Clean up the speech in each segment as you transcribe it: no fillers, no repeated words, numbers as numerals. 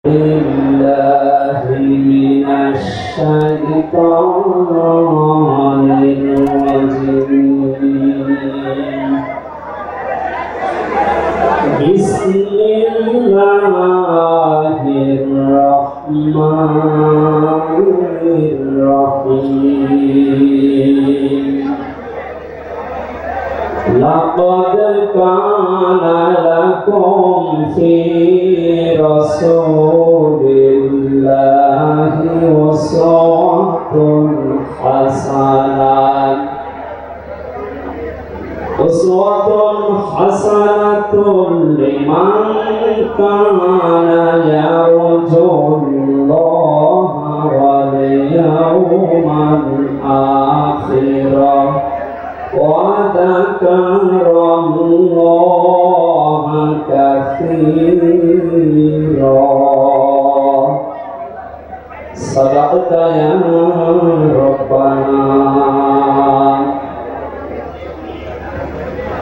بالله من الشيطان الرجيم بسم الله الرحمن الرحيم لقد كان لكم في رسول الله أسوة حسنة لمن كان يرجو الله واليوم الآخر وذكر الله كثيرا صدقت يا ربنا.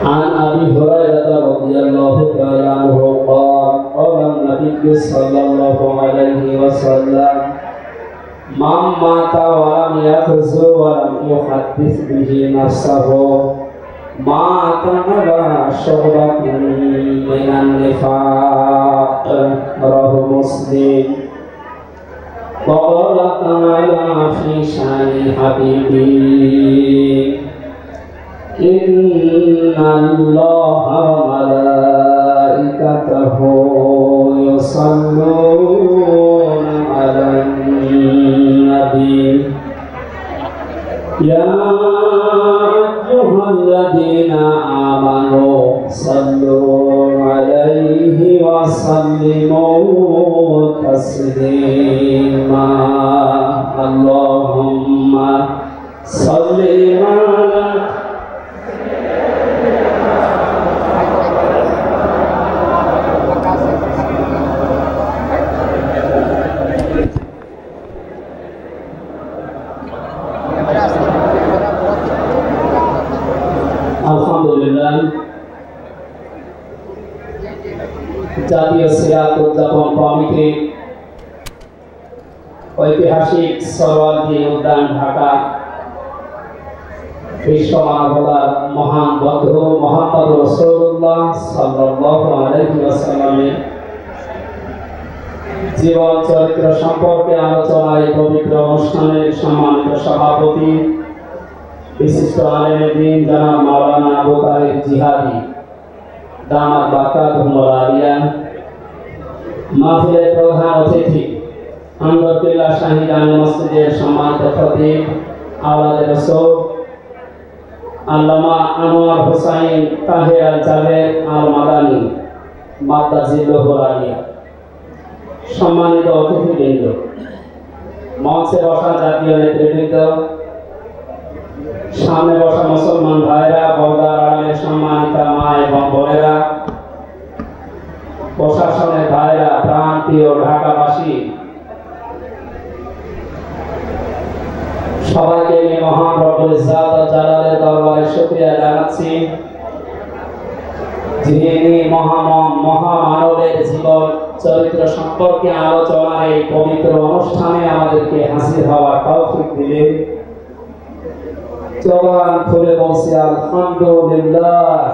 عن أبي هريرة رضي الله تعالى عنه قال قال النبي صلى الله عليه وسلم من مات ولم يغزو ولم يحدث به نفسه مات على شعبة من النفاق رواه مسلم. وقال تعالى في شأن حبيبي إن الله وملائكته يصلون على النبي يا أيها الذين آمنوا صلوا عليه وسلموا تسليما اللهم صل على আলহামদুলিল্লাহ জাতীয় সিরাত উদযাপন কমিটি ঐতিহাসিক সরোয়ারদী উদ্যান ঢাকা বিশ্ব মানবতার মহান বন্ধু মুহাম্মদ রাসূলুল্লাহ সাল্লাল্লাহু আলাইহি ওয়াসাল্লামের জীবন চরিত্র সম্পর্কে আলোচনায় পবিত্র অনুষ্ঠানের সম্মানিত সভাপতি বিশিষ্ট আলেমে দ্বীন জনাব মাওলানা আবু তাহের জিহাদি দামাত বারকাতুহুল আলিয়া, মাহফিলের প্রধান অতিথি আনবরুল্লাহ শাহী জামে মসজিদের সম্মানিত খতিব আওলাদে রাসূল আল্লামা আনোয়ার হোসাইন তাহের আল জাবের আল মাদানী মাদ্দাজিল্লাহুল আলিয়া, সম্মানিত অতিথিবৃন্দ, মঞ্চে বসা জাতীয় নেতৃবৃন্দ, সামনে বসা মুসলমান ভাইরা, পর্দার আড়ালের সম্মানিতা মা এবং বোনেরা, প্রশাসনের ভাইরা, প্রান্তীয় ঢাকাবাসী, সবাইকে নিয়ে মহান রব্বুল ইজ্জাত ও জালালের দরবারে শুকরিয়া জানাচ্ছি যিনি মহামানবের জীবন চরিত্র সম্পর্কে আলোচনার এই পবিত্র অনুষ্ঠানে আমাদেরকে হাজির হওয়ার তৌফিক দিলেন। জবান খুলে বলছি আলহামদুলিল্লাহ।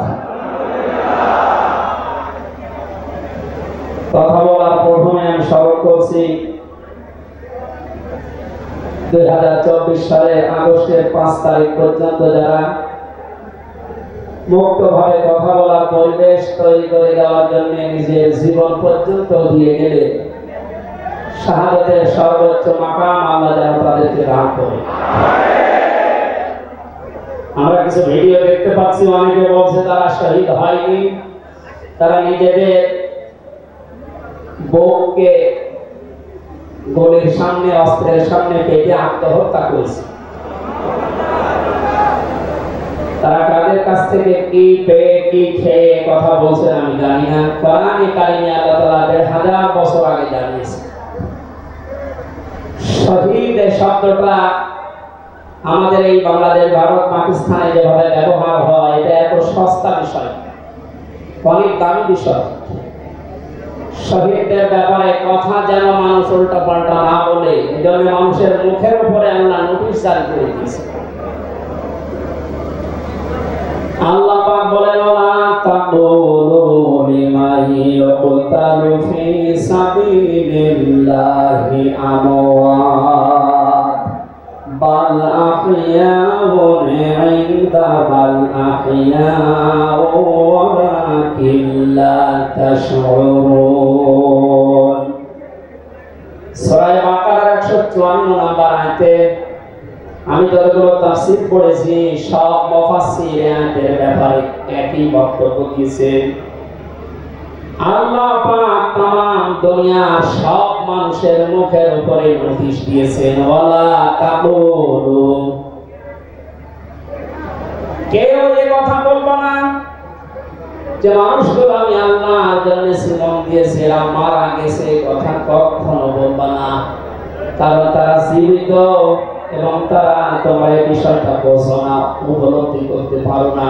কথা বলার প্রথমে আমি স্মরণ করছি 2024 সালের আগস্টের 5 তারিখ পর্যন্ত যারা মুক্তভাবে কথা বলার পরিবেশ তৈরি করে দেওয়ার জন্য নিজের জীবন পর্যন্ত দিয়ে গেলে শাহাদাতের সর্বোচ্চ মাকাম আল্লাহ যেন তাদেরকে দান করে। আমরা কিছু ভিডিও দেখতে পাচ্ছি, অনেকে বলছে তারা শহীদ হয়নি, তারা নিজেদের বউকে গলির সামনে অস্ত্রের সামনে পেটে আত্মহত্যা করেছে। তারা কাদের কাছ থেকে কি পেয়ে কি খেয়ে কথা বলছে আমি জানি না। কোরআনে কারিমে আল্লাহ তাআলা 1000 বছর আগে জানিয়েছে। শহীদ শব্দটা আমাদের এই বাংলাদেশ, ভারত, পাকিস্তানে যেভাবে ব্যবহার হয়, এটা এত সস্তা বিষয়, অনেক দামি বিষয়। শহীদদের ব্যাপারে কথা যেন মানুষ উল্টা পাল্টা না বলে, এজন্য মানুষের মুখের উপরে আল্লাহ নোটিশ জারি করে দিয়েছে। আল্লাহ পাক বলেন, ওয়া তাকুলু লিমান ইউকতালু ফি সাবিলিল্লাহি আমওয়াত বাল আহইয়াউন ইনদা বাল আহইয়াউ ওয়ালাকিন লা তাশউরুন। সূরা বাকারার 154 নম্বর আয়াতে আমি যতগুলো তাফসীর পড়েছি সব মুফাসসির আয়াতের ব্যাপারে একই বক্তব্য দিয়েছেন। আল্লাহ পাক तमाम দুনিয়ার সব মানুষের মুখের উপরে নোটিশ দিয়েছেন, ওয়ালা তাকুলু, কেউ এই কথা বলবো না যে মানুষগুলো আমি আল্লাহর জন্য জীবন দিয়েছি এরা মারা গেছে, কথা কখনো বলবো না, কারণ তারা জীবিত এবং তারা তোমার এই বিষয়টা বোঝো না, উপলব্ধি করতে পারো না।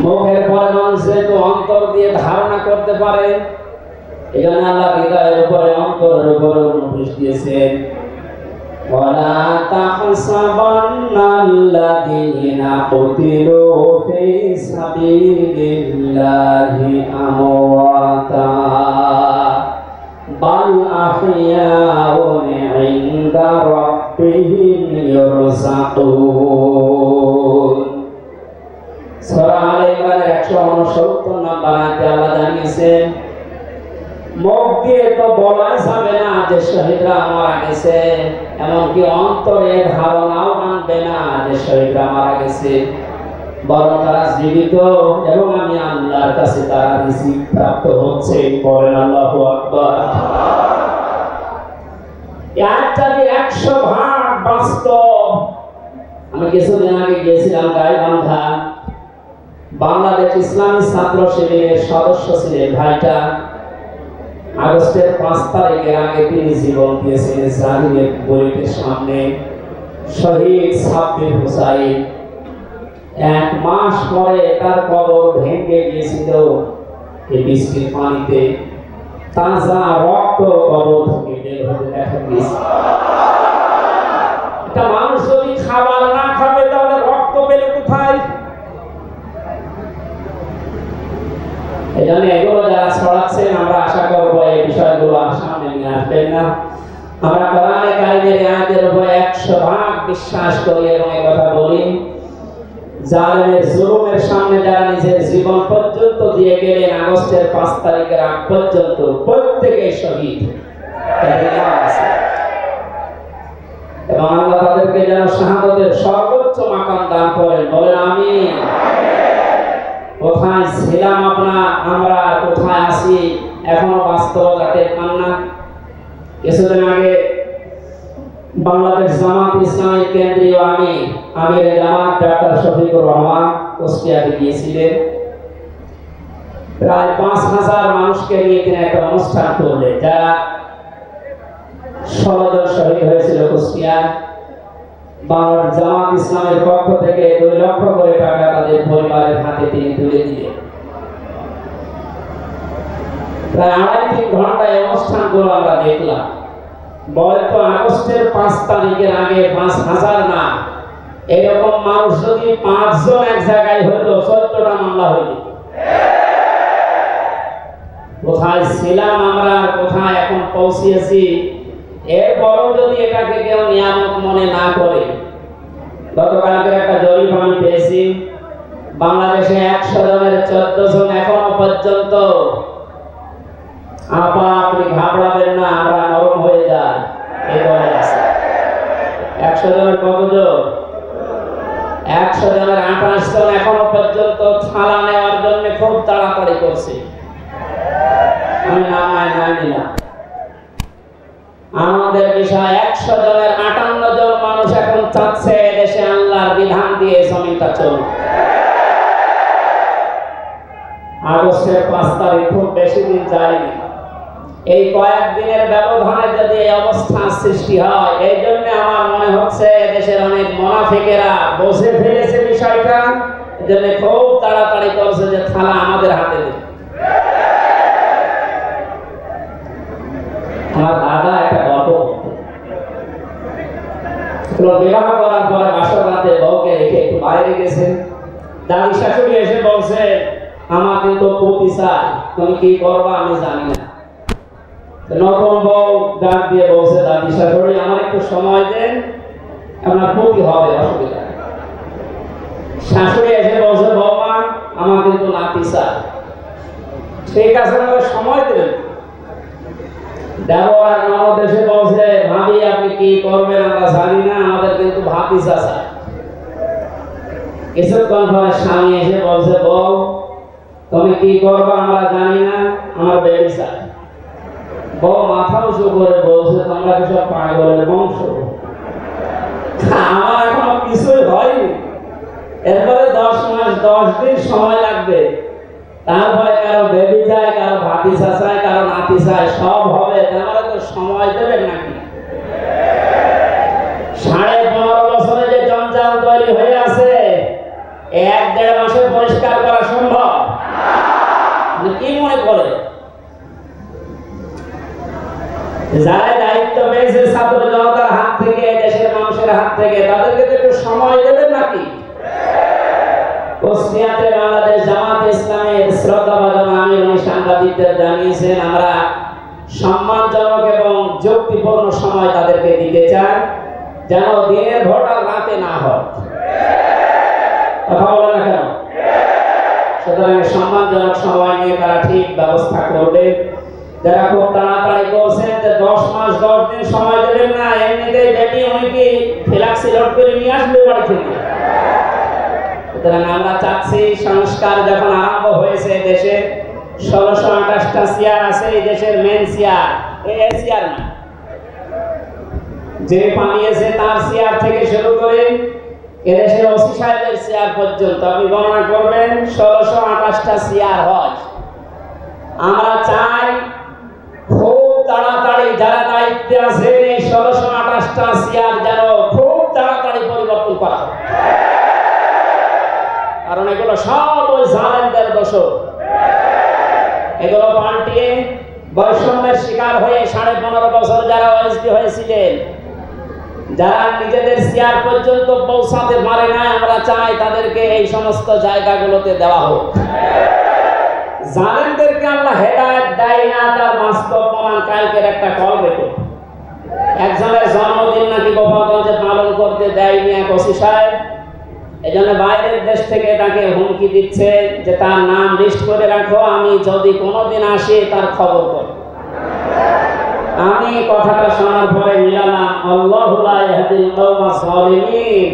মুখের পরে মানুষ যেহেতু অন্তর দিয়ে ধারণা করতে পারে, এজন্য আল্লাহ হৃদয়ের উপরে অন্তরের উপরে নোটিশ দিয়েছেন, ওয়ালা তাহসাবান্নাল্লাযীনা কুতিলু ফী সাবিলিল্লাহি আমওয়াতা বাল আহইয়াউন ইনদা রাব্বিহিম ইরযাকুন। সূরা আলে ইমরানের 169 নম্বর আয়াতে আল্লাহ জানিয়েছেন, মুখ দিয়ে তো বলা যাবে না যে শহীদরা মারা গেছে, এমনকি অন্তরে ধারণাও আনবে না যে শহীদরা মারা গেছে, বরং তারা জীবিত এবং আমি আল্লাহর কাছে তারা রিজিক প্রাপ্ত হচ্ছে। বলেন আল্লাহু আকবার। একটা যে 100% বাস্তব। আমি কিছুদিন আগে গিয়েছিলাম গাইবান্ধা, বাংলাদেশ ইসলামী ছাত্র শিবিরের সদস্য ছিলেন ভাইটা। আগস্টের 5 তারিখের আগে তিনি জীবন দিয়েছিলেন জালিমের বুলেটের সামনে। শহীদ সাব্বির হুসাইন, 1 মাস পরে তার কবর ভেঙে গিয়েছিল এই বৃষ্টির পানিতে, তাজা রক্ত কবর থেকে বের হতে দেখা গিয়েছে। একটা মানুষ যদি খাবার না খাবে তাহলে রক্ত পেলে কোথায়? এজন্য এগুলো যারা ছড়াচ্ছেন আমরা আশা করবো এই বিষয়গুলো আর সামনে নিয়ে আসবেন না। আমরা কোরআনে কারিমের আয়াতের উপর 100% বিশ্বাস করি এবং এই কথা বলি, জালিমের জুলুমের সামনে যারা নিজের জীবন পর্যন্ত দিয়ে গেলেন আগস্টের 5 তারিখের আগ পর্যন্ত, প্রত্যেকেই শহীদ এবং আল্লাহ তাদেরকে যেন শাহাদাতের সর্বোচ্চ মাকাম দান করেন। বলেন আমিন। কোথায় ছিলাম আমরা, কোথায় আছি এখনো বাস্তবতাতে পান না। কিছুদিন আগে বাংলাদেশ জামাত ইসলামী কেন্দ্রীয় আমির জামাত ডাক্তার শফিকুর রহমান কুষ্টিয়াতে গিয়েছিলেন। প্রায় 5000 মানুষকে নিয়ে তিনি একটা অনুষ্ঠান করলেন, যারা 16 জন শহীদ হয়েছিল কুষ্টিয়ায়। বাংলাদেশ জামাত ইসলামের পক্ষ থেকে 2 লক্ষ করে টাকা তাদের পরিবারের হাতে তিনি তুলে দিলেন। প্রায় 2.5-3 ঘন্টায় অনুষ্ঠানগুলো আমরা দেখলাম। বলতো আগস্টের 5 তারিখের আগে 5000 না, এরকম মানুষ যদি 5 জন এক জায়গায় হতো 14টা মামলা হইত। কোথায় ছিলাম আমরা, কোথায় এখন পৌঁছেছি, এরপরও যদি এটাকে কেউ নিয়ামত মনে না করে। গতকালকের একটা জরিপ আমি পেয়েছি, বাংলাদেশে 100 জনের 14 জন এখনো পর্যন্ত, আপনি ঘাবড়াবেন না, আমরা নরম হয়ে যাই এই দলে আছে। 100 জনের কতজন? 100 জনের 28 জন এখনো পর্যন্ত থালা নেওয়ার জন্য খুব তাড়াতাড়ি করছে। আমি নাম নিলাম। আমাদের বিষয় 100 জনের 58 জন মানুষ এখন চাচ্ছে দেশে আল্লাহর বিধান দিয়ে জমিটা চলুক। আগস্টের 5 তারিখ খুব বেশি দিন যায়নি। এই কয়েকদিনের ব্যবধানে যদি এই অবস্থা সৃষ্টি হয়, এই জন্য আমার মনে হচ্ছে দেশের অনেক মুনাফিকেরা বুঝে ফেলেছে বিষয়টা, এজন্য খুব তাড়াতাড়ি করছে যে থালা আমাদের হাতে দিন। আমার দাদা একটা গল্প বিবাহ করার পরে বাসর রাতে বউকে রেখে একটু বাইরে গেছেন। দাদি শাশুড়ি এসে বলছে, আমার কিন্তু পতি চাই, তুমি কি করবা আমি জানি না। নতুন বউ ডাক দিয়ে বলছে, দাদি শাশুড়ি আমার একটু সময় দেন, আপনার পতি হবে, অসুবিধা। শাশুড়ি এসে বলছে, বৌমা আমার কিন্তু নাতি চাই। ঠিক আছে, আমাকে সময় দেবেন। দেওয়ার ননদ এসে বলছে, ভাবি আপনি কি করবেন আমরা জানি না, আমাদের কিন্তু ভাতিজা চাই। কিছুক্ষণ পরে স্বামী এসে বলছে, বউ তুমি কি করবা আমরা জানি না, আমার বেবি চাই। বউ মাথা উঁচু করে বলছে, তোমরা কি সব পাগলের বংশ? আমার এখনো কিছুই হয়নি, এরপরে 10 মাস 10 দিন সময় লাগবে, তারপরে কারো বেবি চাই, কারো ভাতিজা চাই, কারো নাতি চাই, সব হবে। তাহলে তো সময় দেবেন নাকি? 15.5 বছরে যে জঞ্জাল তৈরি হয়ে আছে, 1-1.5 মাসে পরিষ্কার করা সম্ভব? কি মনে করে যারা দায়িত্ব পেয়েছে ছাত্র জনতার হাত থেকে, দেশের মানুষের হাত থেকে, তাদেরকে তো একটু সময় দেবেন নাকি? কুষ্টিয়াতে বাংলাদেশ জামাত ইসলামের শ্রদ্ধাভাজন আমির সাংবাদিকদের জানিয়েছেন, আমরা সম্মানজনক এবং যুক্তিপূর্ণ সময় তাদেরকে দিতে চাই, যেন দিনের ভোট আর রাতে না হয়। কথা বলে না কেন? সুতরাং সম্মানজনক সময় নিয়ে তারা ঠিক ব্যবস্থা করবে। যারা খুব তাড়াতাড়ি করছেন যে 10 মাস 10 দিন সময় দেবেন না, এমনিতেই বেবি অনেকে ফ্লাক্সি লোড করে নিয়ে আসবে বাড়ি থেকে। সুতরাং আমরা চাচ্ছি, সংস্কার যখন আরম্ভ হয়েছে দেশে, 1628টা চেয়ার আছে এই দেশের মেন চেয়ার, এই চেয়ার না, যে পালিয়েছে তার চেয়ার থেকে শুরু করে এদেশের ওসি সাহেবের চেয়ার পর্যন্ত আপনি গণনা করবেন, 1628টা চেয়ার হয়। আমরা চাই খুব তাড়াতাড়ি যারা দায়িত্বে আছেন এই 1628টা চেয়ার যেন খুব তাড়াতাড়ি পরিবর্তন করা হয়, কারণ এগুলো সব ওই জালেমদের দোষ। এগুলো পাল্টিয়ে বৈষম্যের শিকার হয়ে 15.5 বছর যারা ওএসডি হয়েছিলেন, যারা নিজেদের চেয়ার পর্যন্ত পৌঁছাতে পারে না, আমরা চাই তাদেরকে এই সমস্ত জায়গাগুলোতে দেওয়া হোক। জালেমদেরকে আল্লাহ হেদায়েত দেয় না, তার বাস্তব প্রমাণ কালকের একটা কল রেকর্ড। একজনের জন্মদিন নাকি গোপালগঞ্জে পালন করতে দেয়নি এক ওসি সাহেব, এই জন্য বাইরের দেশ থেকে তাকে হুমকি দিচ্ছে যে তার নাম লিস্ট করে রাখো, আমি যদি কোনোদিন আসি তার খবর করব। আমি কথাটা শোনার পরে মিলালাম, আল্লাহু লা ইয়াহদিল কওমাস যালিমিন।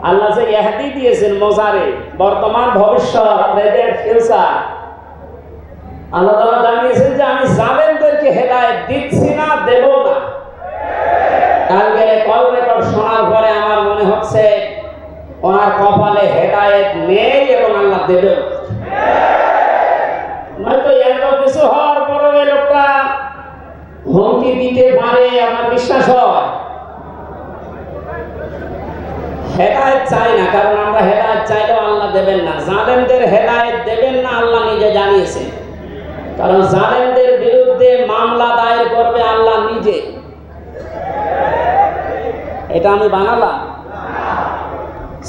আল্লাহ যে ইহদি দিয়েছেন মোজারে, বর্তমান ভবিষ্যৎ, প্রেজেন্ট ফিউচার, আল্লাহ তাআলা জানিয়েছেন যে আমি জালেমদেরকে হেদায়েত দিচ্ছি না, দেব না। কালকে কল রেকর্ড শোনার পরে আমার মনে হচ্ছে ওনার কপালে হেদায়েত নেই এবং আল্লাহ দেবেন। নয়তো এত কিছু হওয়ার পরে ওই লোকটা হুমকি দিতে পারে, আমার বিশ্বাস হয়। হেদায়েত চাই না, কারণ আমরা হেদায়েত চাইলেও আল্লাহ দেবেন না। জালেমদের হেদায়েত দেবেন না, আল্লাহ নিজে জানিয়েছেন। কারণ জালেমদের বিরুদ্ধে মামলা দায়ের করবে আল্লাহ নিজে। এটা আমি বানালাম।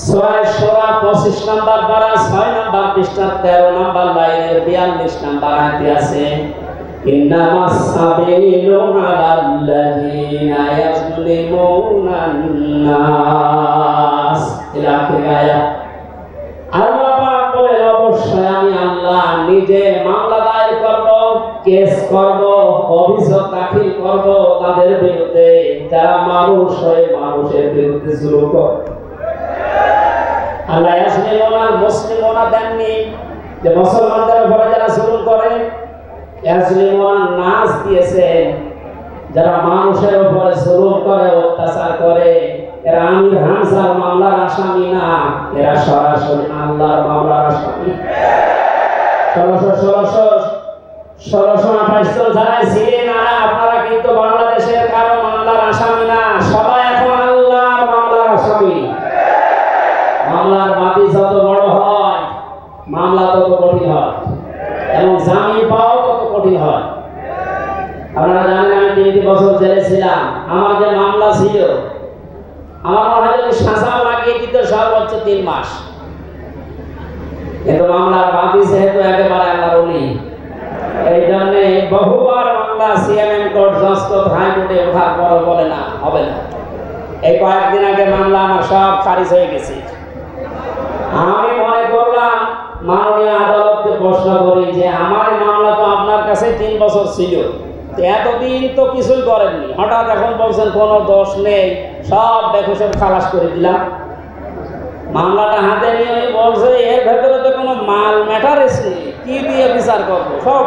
সূরা শূরা 25 নম্বর পারা 6 নম্বর পৃষ্ঠা 13 নম্বর লাইনের 42 নম্বর আয়াতে আছে, ইন্নামাস সাবিলু আলাল্লাযিনা ইয়াজলিমুনান নাস। ইলা আখির আয়াত। আল্লাহ পাক বলেন, অবশ্যই আমি আল্লাহ নিজে মামলা দায়ের করব, কেস করব, অভিযোগ দাখিল করব তাদের বিরুদ্ধে যারা মানুষ হয়ে মানুষের বিরুদ্ধে জুলুম করে। আল্লাহ ইয়াজলিমুনাল মুসলিমুনা দেননি যে মুসলমানদের উপরে যারা জুলুম করে, ইয়াজলিমুনান নাস দিয়েছেন যারা মানুষের উপরে জুলুম করে, অত্যাচার করে। এরা আমির হামজার মামলার আসামি না, এরা সরাসরি আল্লাহর মামলার আসামি। 1628 জন যারা ছিলেন, আপনারা কিন্তু বাংলাদেশের কারো মামলার আসামি না, সবাই এখন আল্লাহর মামলার আসামি। মামলার বাদী যত বড় হয়, মামলা তত কঠিন হয় এবং জামিন পাওয়া তত কঠিন হয়। আপনারা জানেন, আমি 3 বছর জেলে ছিলাম। আমার যে মামলা ছিল, আমার মনে হয় যদি শাসন লাগিয়ে দিত সর্বোচ্চ 3 মাস, কিন্তু মামলার বাদী যেহেতু একেবারে আল্লাহর ওলি, এই জন্যে বহুবার মামলা সিএমএম কোর্ট, জজ কোর্ট, হাইকোর্টে ওঠার পরও বলে না, হবে না। এই কয়েকদিন আগে মামলা আমার সব খারিজ হয়ে গেছে। আমি মনে করলাম মাননীয় আদালতকে প্রশ্ন করি যে আমার মামলা তো আপনার কাছে 3 বছর ছিল, এতদিন তো কিছুই করেননি, হঠাৎ এখন বলছেন কোনো দোষ নেই, সব বেকসুর খালাস করে দিলাম। মামলাটা হাতে নিয়ে বলছে এর ভেতরে তো কোনো মাল ম্যাটার এসে কি দিয়ে বিচার করবো, সব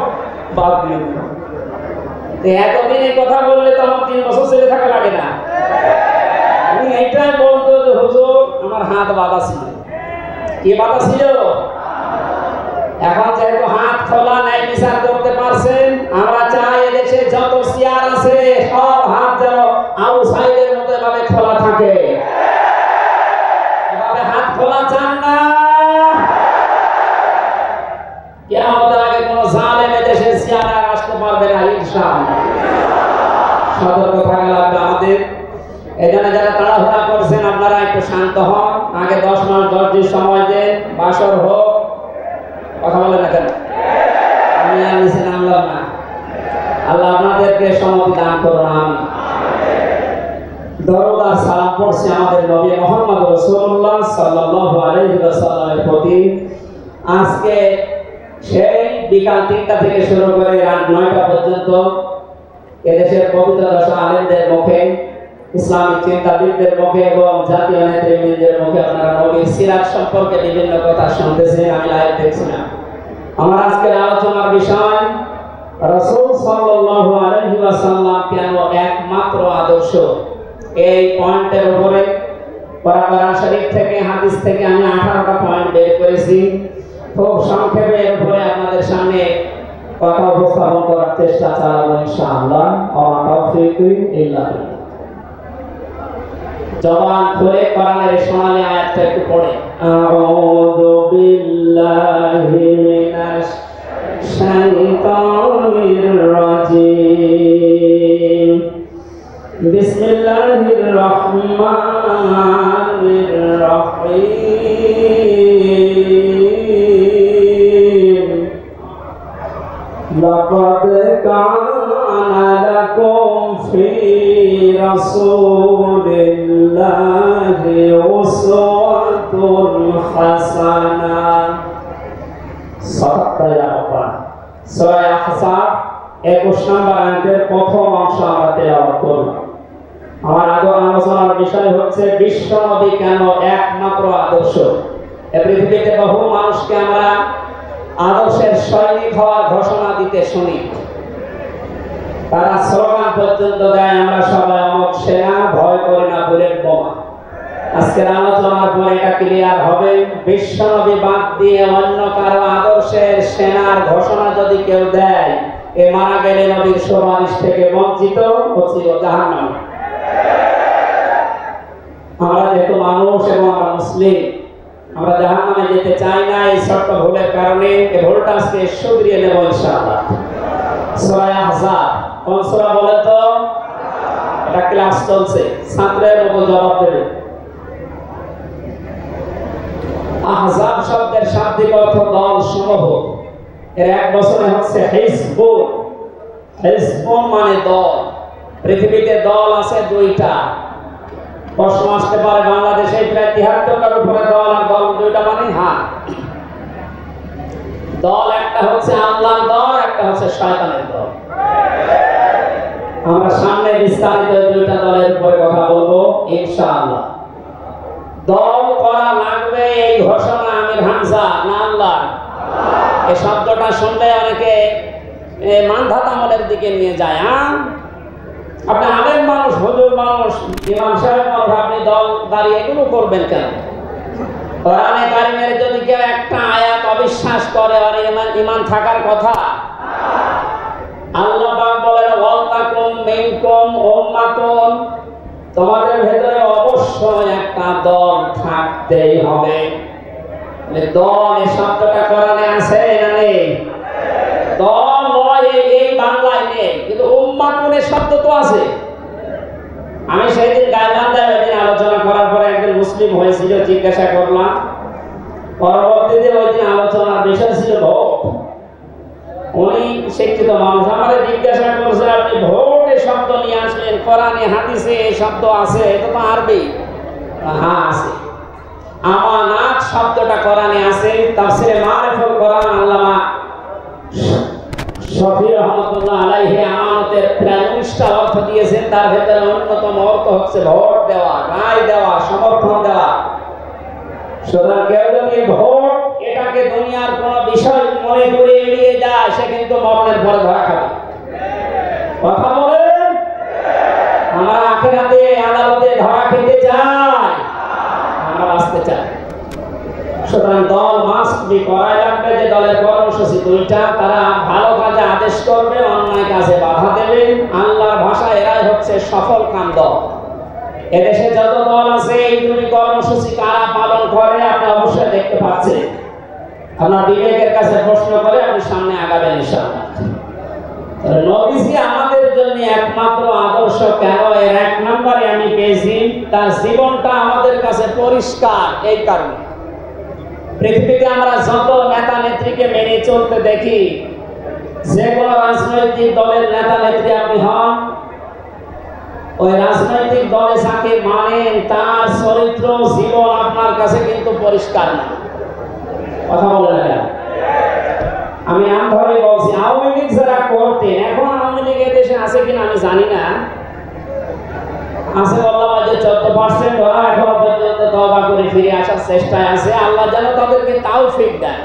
বাদ দিয়ে দিল। এতদিন এই কথা বললে তো আমার 3 বছর ছেড়ে থাকা লাগে না। উনি এইটাই বলতো যে হুজুর আমার হাত বাঁধা ছিল। কি বাধা ছিল? এখন যেহেতু হাত খোলা নাই, বিচার করতে পারছেন, আমরা চাই এদেশে যত চেয়ার আছে সব হাত যেন আবু সাইদের মতো এভাবে খোলা থাকে। এভাবে হাত খোলা চান না? কিয়ামতের আগে কোনো জালেম এদেশে চেয়ারে আর আসতে পারবে না ইনশাআল্লাহ। সতর্ক থাকা লাগবে আমাদের। এজন্য যারা তাড়াহুড়া করছেন আপনারা একটু শান্ত হন, আগে 10 মাস 10 দিন সময় দেন, বাসর হোক। কথা বলেন না কেন? আমি আর নিচে নামলাম না। আল্লাহ আপনাদেরকে সম্মতি দান করুন, আমিন। দরুদ আর সালাম পড়ছি আমাদের নবী মুহাম্মদ রাসূলুল্লাহ সাল্লাল্লাহু আলাইহি ওয়াসাল্লামের প্রতি। আজকে সেই বিকাল 3টা থেকে শুরু করে রাত 9টা পর্যন্ত এদেশের পবিত্র দশ আলেমদের মুখে, ইসলামিক চিন্তাবিদদের মুখে এবং জাতীয় নেতৃবৃন্দের মুখে আপনারা নবীর সিরাত সম্পর্কে বিভিন্ন কথা শুনতেছেন, আমি লাইভ দেখছিলাম। আমার আজকের আলোচনার বিষয় রাসূল সাল্লাল্লাহু আলাইহি ওয়াসাল্লাম কেন একমাত্র আদর্শ। এই পয়েন্টের উপরে কোরআন শরীফ থেকে, হাদিস থেকে আমি 18টা পয়েন্ট বের করেছি। খুব সংক্ষেপে এর উপরে আপনাদের সামনে কথা উপস্থাপন করার চেষ্টা চালাবো ইনশাআল্লাহ। ওয়া তাওফীক ইল্লা বিল্লাহ। জবান খুলে কোরআনের সোনালী আয়াতটা একটু পড়ে। আউযু বিল্লাহি মিনাশ শাইতানির রাজীম। বিসমিল্লাহির রহমানির রহিম। লাকাদ কানা লাকুম ফি রাসূলিল্লাহি উসওয়াতুন হাসানাহ। সূরা আহজাব 21 নম্বর আয়াতের প্রথম অংশ আমরা তেলাওয়াত করব। আমার আলোচনার বিষয় হচ্ছে বিশ্ব নবী কেন একমাত্র আদর্শ। এই পৃথিবীতে বহু মানুষকে আমরা আদর্শের সৈনিক হওয়ার ঘোষণা দিতে শুনি, তারা স্লোগান পর্যন্ত দেয় আমরা সবাই অমক সেনা, ভয় করি না বুলেট বোমা। আজকের আলোচনার পরে এটা ক্লিয়ার হবে, বিশ্ব নবী বাদ দিয়ে অন্য কারো আদর্শের সেনার ঘোষণা যদি কেউ দেয়, এ মারা গেলে নবীর সুপারিশ থেকে বঞ্চিত হচ্ছিল জাহান্নামে। আমরা যেহেতু মানুষ এবং আমরা মুসলিম, আমরা জাহান্নামে যেতে চাই না। এই ছোট্ট ভুলের কারণে এই ভুলটা আজকে শুধরিয়ে নেব ইনশাআল্লাহ। সূরা আহজাব কোন সূরা বলে তো? এটা ক্লাস চলছে, ছাত্রের মতো জবাব দেবে। আহজাব শব্দের শাব্দিক অর্থ দল সমূহ। এর এক বছরে হচ্ছে হিজবুন। হিজবুন মানে দল। পৃথিবীতে দল আছে 2টা। প্রশ্ন আসতে পারে বাংলাদেশে প্রায় 73টার উপরে দল, আর দল 2টা মানে হ্যাঁ, দল একটা হচ্ছে আল্লাহর দল, একটা হচ্ছে শয়তানের দল। আমরা সামনে বিস্তারিত 2টা দলের উপরে কথা বলবো ইনশাআল্লাহ। দল করা লাগবে এই ঘোষণা আমির হামজা না আল্লাহ? এই শব্দটা শুনলে অনেকে মানধাত আমলের দিকে নিয়ে যায়। হ্যাঁ, আপনি আলেম মানুষ, হুজুর মানুষ, ইমাম সাহেব মানুষ, আপনি দল দাঁড়িয়ে এগুলো করবেন কেন? কোরআনে কারিমের যদি কেউ একটা আয়াত অবিশ্বাস করে আর ঈমান থাকার কথা। আল্লাহ পাক বলেন ওয়ালতাকুম মিনকুম উম্মাতুন, তোমাদের ভেতরে অবশ্যই একটা দল থাকতেই হবে। দল এই শব্দটা কোরআনে আছে না নেই? দল নয় এই বাংলায় নেই, কিন্তু উম্মাতুন জীবনের শব্দ তো আছে। আমি সেই দিন গাইবান্ধায় ওই দিন আলোচনা করার পরে একজন মুসলিম হয়েছিল, জিজ্ঞাসা করলাম। পরবর্তীতে ওই দিন আলোচনার বিষয় ছিল ভোট। উনি শিক্ষিত মানুষ, আমার জিজ্ঞাসা করছে আপনি ভোটের শব্দ নিয়ে আসলেন, কোরআনে হাদিসে এই শব্দ আছে? এটা তো আরবি। হ্যাঁ আছে। আমানাত শব্দটা কোরআনে আছে, তাফসীরে মারিফুল কোরআন আল্লামা শফি রহমাতুল্লাহ আলাইহি আমানতের প্রায় 19টা অর্থ দিয়েছেন। তার ভেতরে অন্যতম অর্থ হচ্ছে ভোট দেওয়া, রায় দেওয়া, সমর্থন দেওয়া। সুতরাং কেউ যদি ভোট এটাকে দুনিয়ার কোন বিষয় মনে করে এড়িয়ে যায়, সে কিন্তু মরণের পরে ধরা খাবে। কথা বলেন, আমরা আখিরাতে আদালতে ধরা খেতে চাই, আমরা বাঁচতে চাই। সুতরাং দল মাস্ট বি করাই লাগবে যে দলের কর্মসূচি দুইটা, তারা ভালো কাজে আদেশ করবে, অন্যায় কাজে বাধা দেবে। আল্লাহর ভাষায় এরাই হচ্ছে সফল কাম দল। এদেশে যত দল আছে এই দুটি কর্মসূচি কারা পালন করে আপনি অবশ্যই দেখতে পাচ্ছেন। আপনার বিবেকের কাছে প্রশ্ন করে আপনি সামনে আগাবেন ইনশাআল্লাহ। নবীজি আমাদের জন্য একমাত্র আদর্শ। কেন? এর এক নম্বরে আমি পেয়েছি তার জীবনটা আমাদের কাছে পরিষ্কার। এই কারণে পৃথিবীতে আমরা যত নেতা নেত্রীকে মেনে চলতে দেখি, যে কোনো রাজনৈতিক দলের নেতা নেত্রী আপনি হন, ওই রাজনৈতিক দলে যাকে মানেন তার চরিত্র জীবন আপনার কাছে কিন্তু পরিষ্কার না। কথা বলে না, আমি নাম ধরে বলছি। আওয়ামী লীগ যারা করতেন, এখন আওয়ামী লীগ দেশে আছে কিনা আমি জানি না, আছে বললাম যে 14% ওরা এখন পর্যন্ত তওবা করে ফিরে আসার চেষ্টায় আছে। আল্লাহ যেন তাদেরকে তাওফিক দেয়।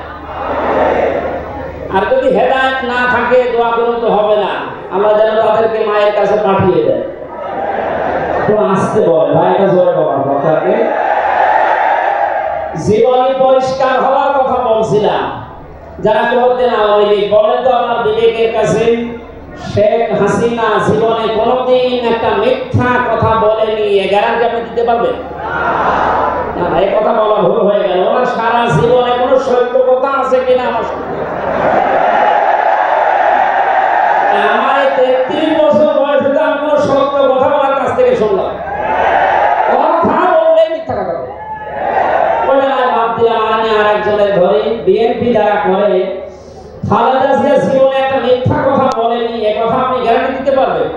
আর যদি হেদায়েত না থাকে দোয়া করুন তো হবে না, আল্লাহ যেন তাদেরকে মায়ের কাছে পাঠিয়ে দেয়। তো আসতে বলে ভাইটা জোরে বলার কথা। জীবনী পরিষ্কার হওয়ার কথা বলছিলাম। যারা করতেন আওয়ামী লীগ, বলেন তো আমার বিবেকের কাছে শেখ হাসিনা জীবনে কোনোদিন একটা মিথ্যা কথা বলেনি, এ গ্যারান্টি আপনি দিতে পারবেন? না, এই কথা বলা ভুল হয়ে গেল। ওনার সারা জীবনে কোনো সত্য কথা আছে কিনা আমার আমার 33 বছর বয়সে আমি কোনো সত্য কথা ওনার কাছ থেকে শুনলাম। কথা বললেই মিথ্যা কথা বলে। বাদ দিলাম, আমি আর একজনের ধরে বিএনপি যারা করে, খালেদা জিয়া জীবনে একটা মিথ্যা কথা বলেনি, এ কথা আপনি গ্যারান্টি দিতে পারবেন?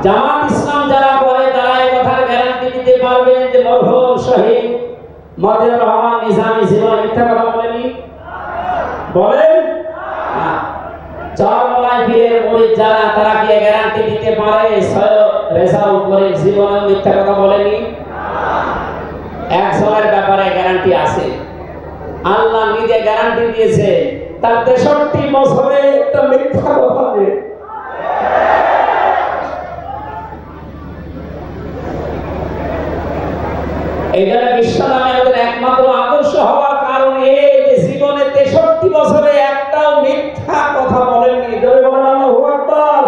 জামাত ইসলাম যারা করে তারা এই কথার গ্যারান্টি দিতে পারবেন যে মরহুম শহীদ মতিউর রহমান নিজামী জীবনে মিথ্যা কথা বলেনি? বলেন না। চরমলাই পীরের মুরিদ যারা, তারা কি গ্যারান্টি দিতে পারে সৈয়দ রেজাউল করিম জীবনে মিথ্যা কথা বলেনি? একজনের ব্যাপারে গ্যারান্টি আছে, আল্লাহ নিজে গ্যারান্টি দিয়েছে তার 63 বছরে একটা মিথ্যা কথা নেই। এইখানে বিশ্ব নামে আমাদের একমাত্র আদর্শ হওয়ার কারণ এই যে জীবনে 63 বছরে একটাও মিথ্যা কথা বলেননি। জোরে বলেন আল্লাহু আকবার।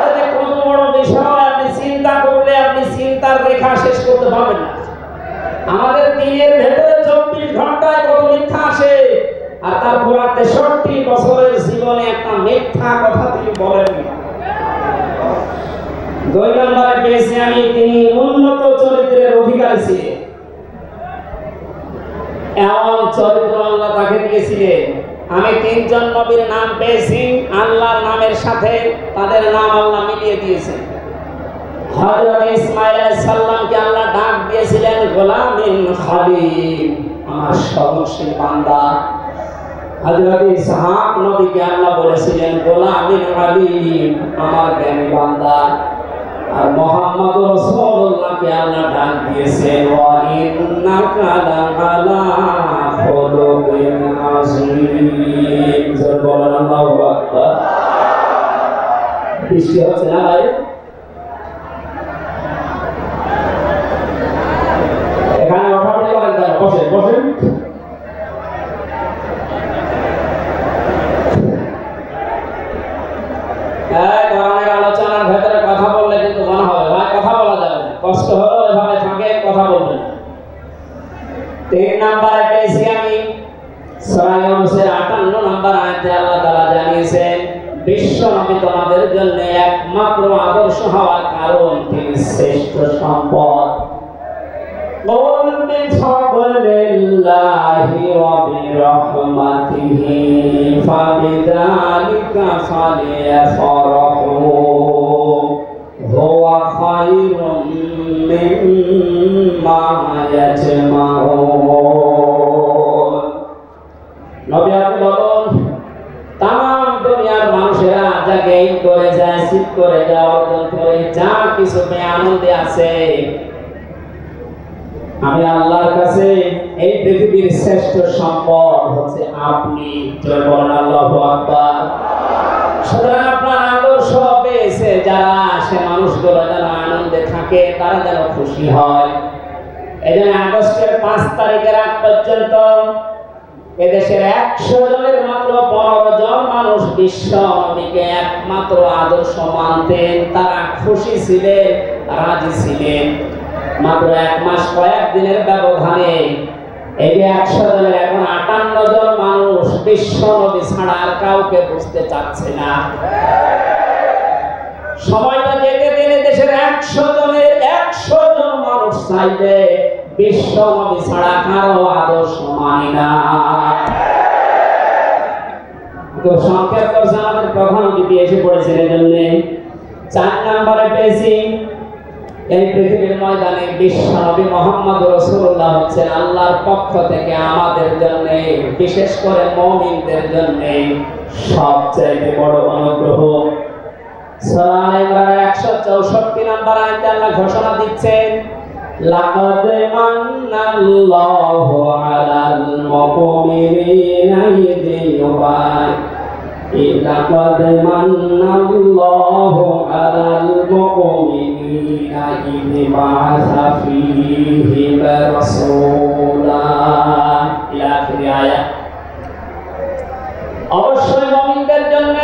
এটা কত বড় বিষয়, আপনি চিন্তা করলে আপনি চিন্তার রেখা শেষ করতে পারবেন না। আমাদের দিনের ভেতরে 24 ঘন্টায় কত মিথ্যা আসে, আর তার পুরো 63 বছরের জীবনে একটা মিথ্যা কথা তিনি বলেননি। 2 নম্বরে পেয়েছি আমি, তিনি উন্নত চরিত্রের অধিকারী ছিলেন। এমন চরিত্র আল্লাহ তাকে দিয়েছিলেন। আমি 3 জন নবীর নাম পেয়েছি, আল্লাহর নামের সাথে তাদের নাম আল্লাহ মিলিয়ে দিয়েছেন। হযরত ইসমাঈল আলাইহিস সালামকে আল্লাহ ডাক দিয়েছিলেন গোলামিন খলিল, আমার সহনশীল বান্দা। হযরত ইসহাক নবীকে আল্লাহ বলেছিলেন গোলামিন আলীম, আমার জ্ঞানী বান্দা। আর মুহাম্মদ রাসূলুল্লাহকে আল্লাহ ডাক দিয়েছেন ওয়া ইন্নাকা লাআলা খুলুকিন আযীম। জোরে বলেন আল্লাহু আকবার। বৃষ্টি হচ্ছে না ভাই? এখানে ওঠাউঠি করেন কেন? বসেন বসেন। কোরআনের আলোচনার ভেতরে কথা বললে কিন্তু মনে হবে ভাই কথা বলা যাবে না, কষ্ট হলো এভাবে থাকে, কথা বলবেন। 3 নম্বরে পেয়েছি আমি সূরা ইউনূসের 58 নম্বর আয়াতে আল্লাহ তাআলা জানিয়েছেন বিশ্ব নবী তোমাদের জন্য একমাত্র আদর্শ হওয়ার কারণ তিনি শ্রেষ্ঠ সম্পদ। قل بفضل الله وبرحمته فبذلك فليفرحوا هو خير مما يجمعون। নবী আপনি বলুন, তাম দুনিয়ার মানুষেরা যা গেইন করে যায়, সিদ্ধ করে যায়, অর্জন করে যা কিছু আনন্দে আছে, আমি আল্লাহর কাছে এই পৃথিবীর শ্রেষ্ঠ সম্পদ হচ্ছে আপনি। জয় বলেন আল্লাহু আকবার। সুতরাং আপনার আদর্শ পেয়েছে যারা, সে মানুষগুলো যেন আনন্দে থাকে, তারা যেন খুশি হয়। এই জন্য আগস্টের 5 তারিখের আগ পর্যন্ত এদেশের 100 জনের মাত্র 15 জন মানুষ বিশ্ব নবীকে একমাত্র আদর্শ মানতেন। তারা খুশি ছিলেন, রাজি ছিলেন। মাত্র 1 মাস কয়েক দিনের ব্যবধানে এই যে 100 জনের এখন 58 জন মানুষ বিশ্ব নবী ছাড়া আর কাউকে বুঝতে চাচ্ছে না। সময়টা যেতে দিনে দেশের 100 জনের 100 জন মানুষ চাইবে বিশ্ব নবী ছাড়া কারো আদর্শ মানি না। তো সংক্ষেপ করছে আমাদের প্রধান অতিথি এসে পড়েছেন, এই জন্য 4 নম্বরে পেয়েছি এই পৃথিবীর ময়দানে বিশ্ব নবী মুহাম্মদ রাসূলুল্লাহ হচ্ছেন আল্লাহর পক্ষ থেকে আমাদের জন্য, বিশেষ করে মুমিনদের জন্য সবচেয়ে বড় অনুগ্রহ। সূরা আলে ইমরানের 164 নম্বর আয়াতে আল্লাহ ঘোষণা দিচ্ছেন, লাকাদ মান্নাল্লাহু আলাল মুমিনিনা ইয لقد من الله على المؤمنين إذ بعث فيهم رسولا إلى آخر آية। অবশ্যই মুমিনদের জন্য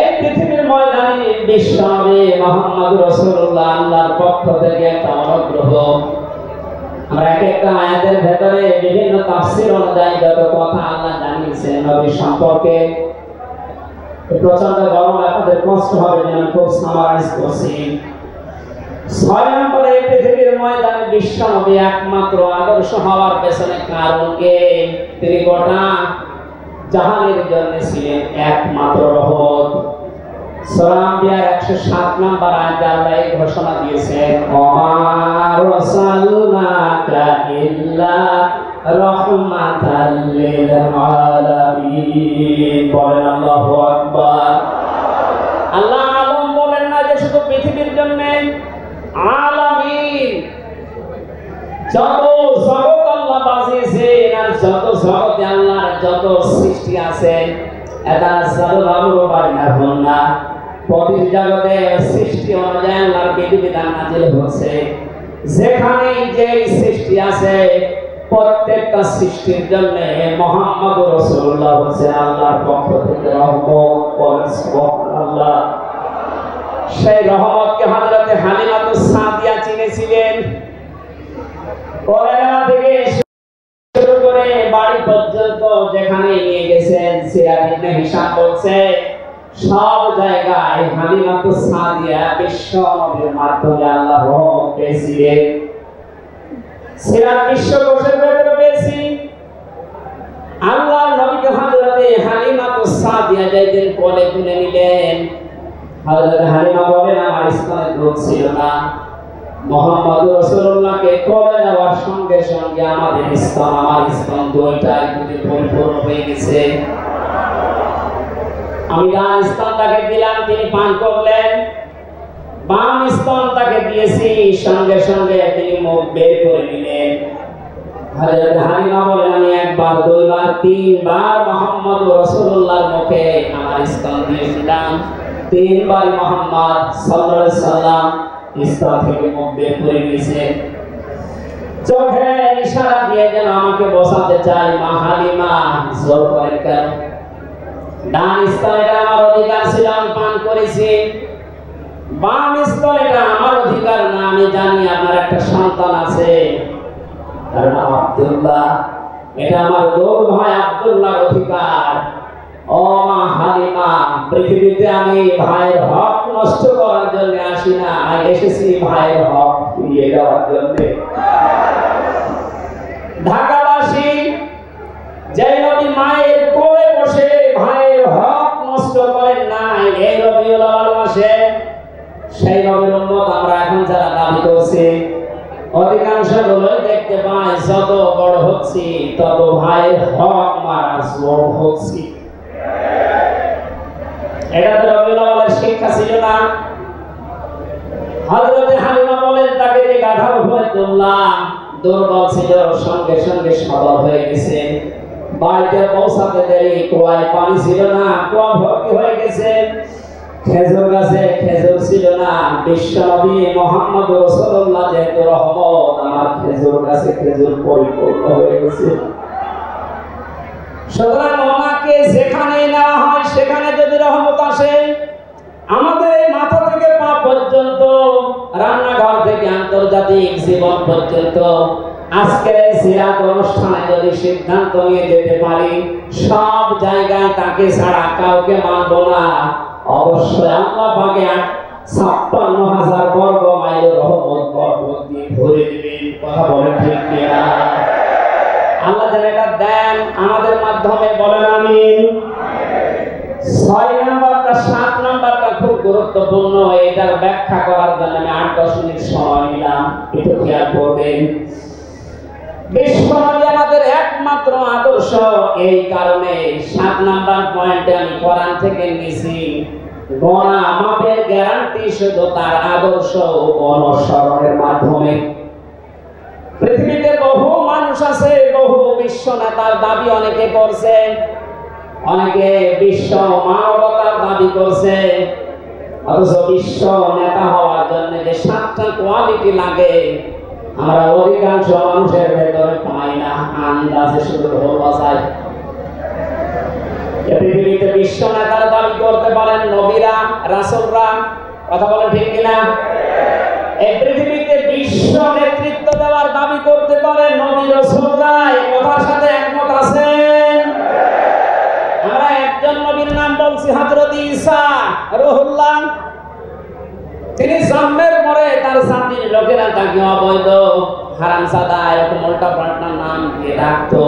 এই পৃথিবীর ময়দানে বিশ্ব নবী মুহাম্মদ রাসূলুল্লাহ আল্লাহর পক্ষ থেকে একটা অনুগ্রহ। আমরা একটা আয়াতের ভেতরে বিভিন্ন তাফসীর অনুযায়ী যত কথা আল্লাহ জানিয়েছেন নবী সম্পর্কে, প্রচন্ড গরম আপনাদের কষ্ট হবে, যেন খুব সামারাইজ করছি। 6 নম্বরে পৃথিবীর ময়দানে বিশ্ব নবী একমাত্র আদর্শ হওয়ার পেছনে কারণ কি? তিনি গোটা জাহানের জন্য ছিলেন একমাত্র রহমত। সূরা আম্বিয়ার 107 নম্বর আয়াতে আল্লাহ এই ঘোষণা দিয়েছেন, ওয়া রাসালনাকা ইল্লা রাহমাতাল লিল আলামিন। বলেন আল্লাহু আকবার। আল্লাহ আলম বলেন না যে শুধু পৃথিবীর জন্য, আলামিন যত জগৎ আল্লাহ বানিয়েছেন আর যত জগতে আল্লাহর যত সৃষ্টি আছে, এটা জাদু আমরও পারি না। প্রতি জগতে সৃষ্টি অনুযায়ী আল্লাহর বিধিবিধান নাযিল হচ্ছে। যেখানে যে সৃষ্টি আছে প্রত্যেকটা সৃষ্টির জন্য মুহাম্মদ রাসূলুল্লাহ হচ্ছে আল্লাহর পক্ষ থেকে রহমত। সুবহানাল্লাহ। সেই রহমতকে হযরতে হালিমাতুস সাদিয়া চিনেছিলেন। কোরআন থেকে শুরু করে বাড়ি পর্যন্ত যেখানে নিয়ে গেছেন, সিরাত ইবনে হিশাম বলছে সব জায়গায় হালিমাতুস সাদিয়া বিশ্ব নবীর মাধ্যমে আল্লাহ রহমত পেয়েছিলেন। সিরাত বিশ্বকোষের ভেতরে পেয়েছি আল্লাহ নবীকে হযরতে হালিমাতুস সাদিয়া যেদিন কোলে তুলে নিলেন, হযরতে হালিমা বলেন আমার স্তনে দুধ ছিল না। মুহাম্মদ রাসূলুল্লাহকে কোলে নেওয়ার সঙ্গে সঙ্গে আমার স্তন দুইটাই দুধে পরিপূর্ণ হয়ে গেছে। আমি ডান স্তন তাকে দিলাম, তিনি পান করলেন। বাম স্তন তাকে দিয়েছি, সঙ্গে সঙ্গে তিনি মুখ বের করে নিলেন। হযরত হালিমা বলেন আমি একবার, দুইবার, তিনবার মুহাম্মদ রাসূলুল্লাহর মুখে আমার স্তন দিয়েছিলাম। 3 বার মুহাম্মদ সাল্লাল্লাহু আলাইহি সাল্লাম স্তন থেকে মুখ বের করে নিয়েছেন। চোখে ইশারা দিয়ে যেন আমাকে বসাতে চায়। মা হালিমা জোর করেন কেন? ডান স্তনটা আমার অধিকার ছিল, আমি পান করেছি। বাম স্তনটা আমার অধিকার না। আমি জানি আমার একটা সন্তান আছে, তার নাম আব্দুল্লাহ। এটা আমার বড় ভাই আব্দুল্লাহর অধিকার। ও মা হালিমা, পৃথিবীতে আমি ভাইয়ের হক নষ্ট করার জন্য আসি না, এসেছি ভাইয়ের হক ফিরিয়ে দেওয়ার জন্য। ঢাকাবাসী যে নবী মায়ের কোলে বসে ভাইয়ের হক নষ্ট করেন নাই এই রবিউল আউয়াল মাসে, সেই নবীর উম্মত আমরা এখন যারা দাবি করছি, অধিকাংশ গুলোই দেখতে পাই যত বড় হচ্ছি তত ভাইয়ের হক মারা জোর হচ্ছি। এটা তো রবিউল আউয়ালের শিক্ষা ছিল না। হযরতে হালিমা বলেন, তাকে যে গাধার উপরে তুললাম, দুর্বল ছিল, সঙ্গে সঙ্গে সবল হয়ে গেছে। বাড়িতে পৌঁছাতে দেরি, কুয়ায় পানি ছিল না, কুয়া ভর্তি হয়ে গেছে। খেজুর গাছে খেজুর ছিল না, বিশ্ব নবী মুহাম্মদ রাসূলুল্লাহ যেহেতু রহমত, আমার খেজুর গাছে খেজুর পরিপূর্ণ হয়ে গেছে। সুতরাং ওনাকে যেখানে নেওয়া হয় সেখানে যদি রহমত আসে, আমাদের মাথা থেকে পা পর্যন্ত, রান্নাঘর থেকে আন্তর্জাতিক জীবন পর্যন্ত, আজকের এই সিরাত অনুষ্ঠানে যদি সিদ্ধান্ত নিয়ে যেতে পারি সব জায়গায় তাকে ছাড়া কাউকে মানব না, অবশ্যই আল্লাহ পাকে ৫৬,০০০ বর্গ মাইল রহমত বরকত দিয়ে ভরে দিবেন। কথা বলেন ঠিক কিনা? আল্লাহ যেন এটা দেন আমাদের মাধ্যমে, বলেন আমিন। ৬ নাম্বারটা ৭ নাম্বারটা খুব গুরুত্বপূর্ণ, এটার ব্যাখ্যা করার জন্য আমি ৮-১০ মিনিট সময় নিলাম, একটু খেয়াল করবেন। বিশ্বনবী আমাদের একমাত্র আদর্শ, এই কারণে ৭ নাম্বার পয়েন্টে আমি কোরআন থেকে নিয়েছি। গোনা মাপের গ্যারান্টি শুধু তার আদর্শ অনুসরণের মাধ্যমে। পৃথিবীতে বহু মানুষ আছে, বহু বিশ্ব নেতার দাবি অনেকে করছে, অনেকে বিশ্ব মানবতার দাবি করছে, অথচ বিশ্ব নেতা হওয়ার জন্য যে ৭টা কোয়ালিটি লাগে আমরা অধিকাংশ মানুষের ভেতরে পাই না, আন্দাজে শুধু ঢোল বাজায়। পৃথিবীতে বিশ্ব নেতার দাবি করতে পারেন নবীরা, রাসূলরা, কথা বলেন ঠিক কিনা? এই পৃথিবীতে বিশ্ব নেতৃত্ব দেওয়ার দাবি করতে পারেন নবী, রাসূলরা, এই কথার সাথে একমত আছেন? আমরা একজন নবীর নাম বলছি, হযরত ঈসা রূহুল্লাহ। তিনি জন্মের পরে তার জাতির লোকেরা তাকে অবৈধ, হারামজাদা, এরকম উল্টা পাল্টা নাম দিয়ে ডাকতো।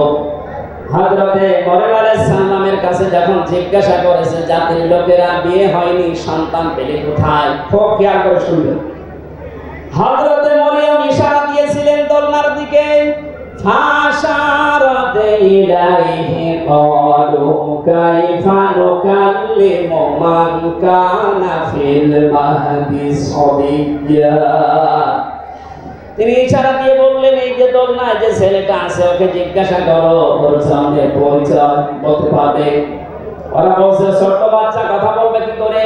হযরতে মরিয়ম আলাইহিস সালামের কাছে যখন জিজ্ঞাসা করেছে জাতির লোকেরা বিয়ে হয়নি, সন্তান পেলে কোথায়, খুব খেয়াল করে শুনবেন। হযরতে মরিয়ম ইশারা দিয়েছিলেন দোলনার দিকে, ফাশারাত ইলাইহি ক্বালু কাইফা নুকাল্লিমু মান কানা ফিল মাহদি সাবিয়্যা। তিনি ইশারা দিয়ে বললেন, এই যে দোলনায় যে ছেলেটা আছে ওকে জিজ্ঞাসা করো, ওর সামনে পরিচয় বলতে পারবে। ওরা বলছে ছোট্ট বাচ্চা কথা বলবে কি করে?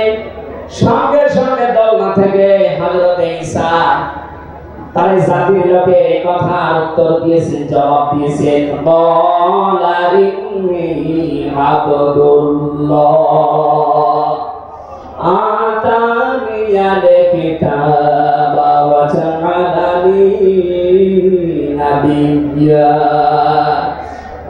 সঙ্গে সঙ্গে দোলনা থেকে হযরত ঈসা তার জাতির লোকে এই কথা উত্তর দিয়েছেন, জবাব দিয়েছেন, ক্বালা ইন্নী আবদুল্লাহ আতানিয়াল কিতাবা ওয়া জাআলানি নাবিয়্যা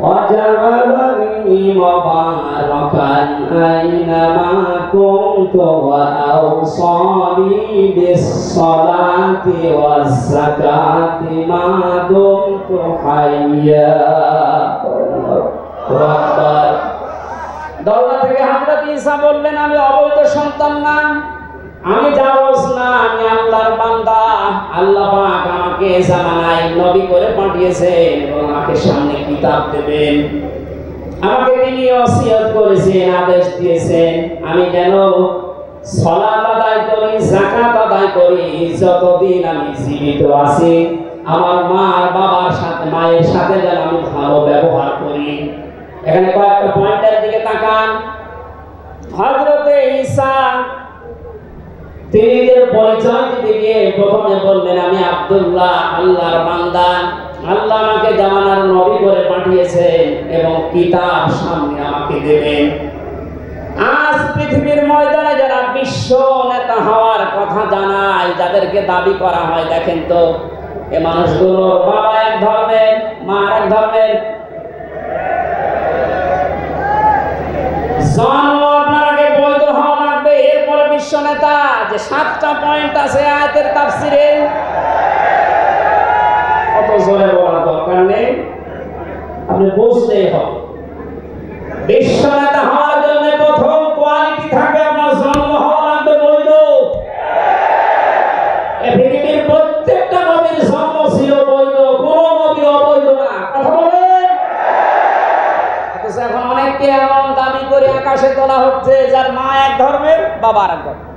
ওয়া জাআলানি মুবারাকান আইনামা কুনতু ওয়া আওসানি বিস-সালাতি ওয়াজ-যাকাতি মা দুমতু হাইয়্যা। দোলনা থেকে হযরত ঈসা বললেন, আমি অবৈধ সন্তান না, আমি জাওজ না, আমি আল্লাহর বান্দা। আল্লাহ পাক আমাকে জামানায় নবী করে পাঠিয়েছেন এবং আমাকে সামনে কিতাব দেবেন। আমাকে তিনি ওসিয়ত করেছেন, আদেশ দিয়েছেন আমি যেন সালাত আদায় করি, যাকাত আদায় করি, যতদিন আমি জীবিত আছি আমার মা আর বাবার সাথে, মায়ের সাথে যেন আমি ভালো ব্যবহার করি। এখানে কয়েকটা পয়েন্টের দিকে তাকান। হযরতে ঈসা তিনি যে পরিচয় দিতে গিয়ে প্রথমে বললেন, আমি আব্দুল্লাহ, আল্লাহর বান্দা। আল্লাহ আমাকে জামানার নবী করে পাঠিয়েছেন এবং কিতাব সামনে আমাকে দেবেন। আজ পৃথিবীর ময়দানে যারা বিশ্ব নেতা হওয়ার কথা জানায়, যাদেরকে দাবি করা হয়, দেখেন তো এই মানুষগুলোর বাবা এক ধর্মের, মা এক ধর্মের, জন্ম আপনার আগে বৈধ হওয়া লাগবে, এরপরে বিশ্ব নেতা। যে 7টা পয়েন্ট আছে আয়াতের তাফসিরে, অত জোরে বলার দরকার নেই, আপনি বুঝতেই হবে। বিশ্ব নেতা হওয়ার জন্য প্রথম কোয়ালিটি থাকবে আপনার জন্ম হওয়া লাগবে বৈধ। এই পৃথিবীর প্রত্যেকটা নবীর জন্ম ছিল বৈধ, কোন নবী অবৈধ না। কথা বলেন। এখন অনেককে এমন দাবি করে আকাশে তোলা হচ্ছে যার মা এক ধর্মের, বাবা আর এক ধর্মের।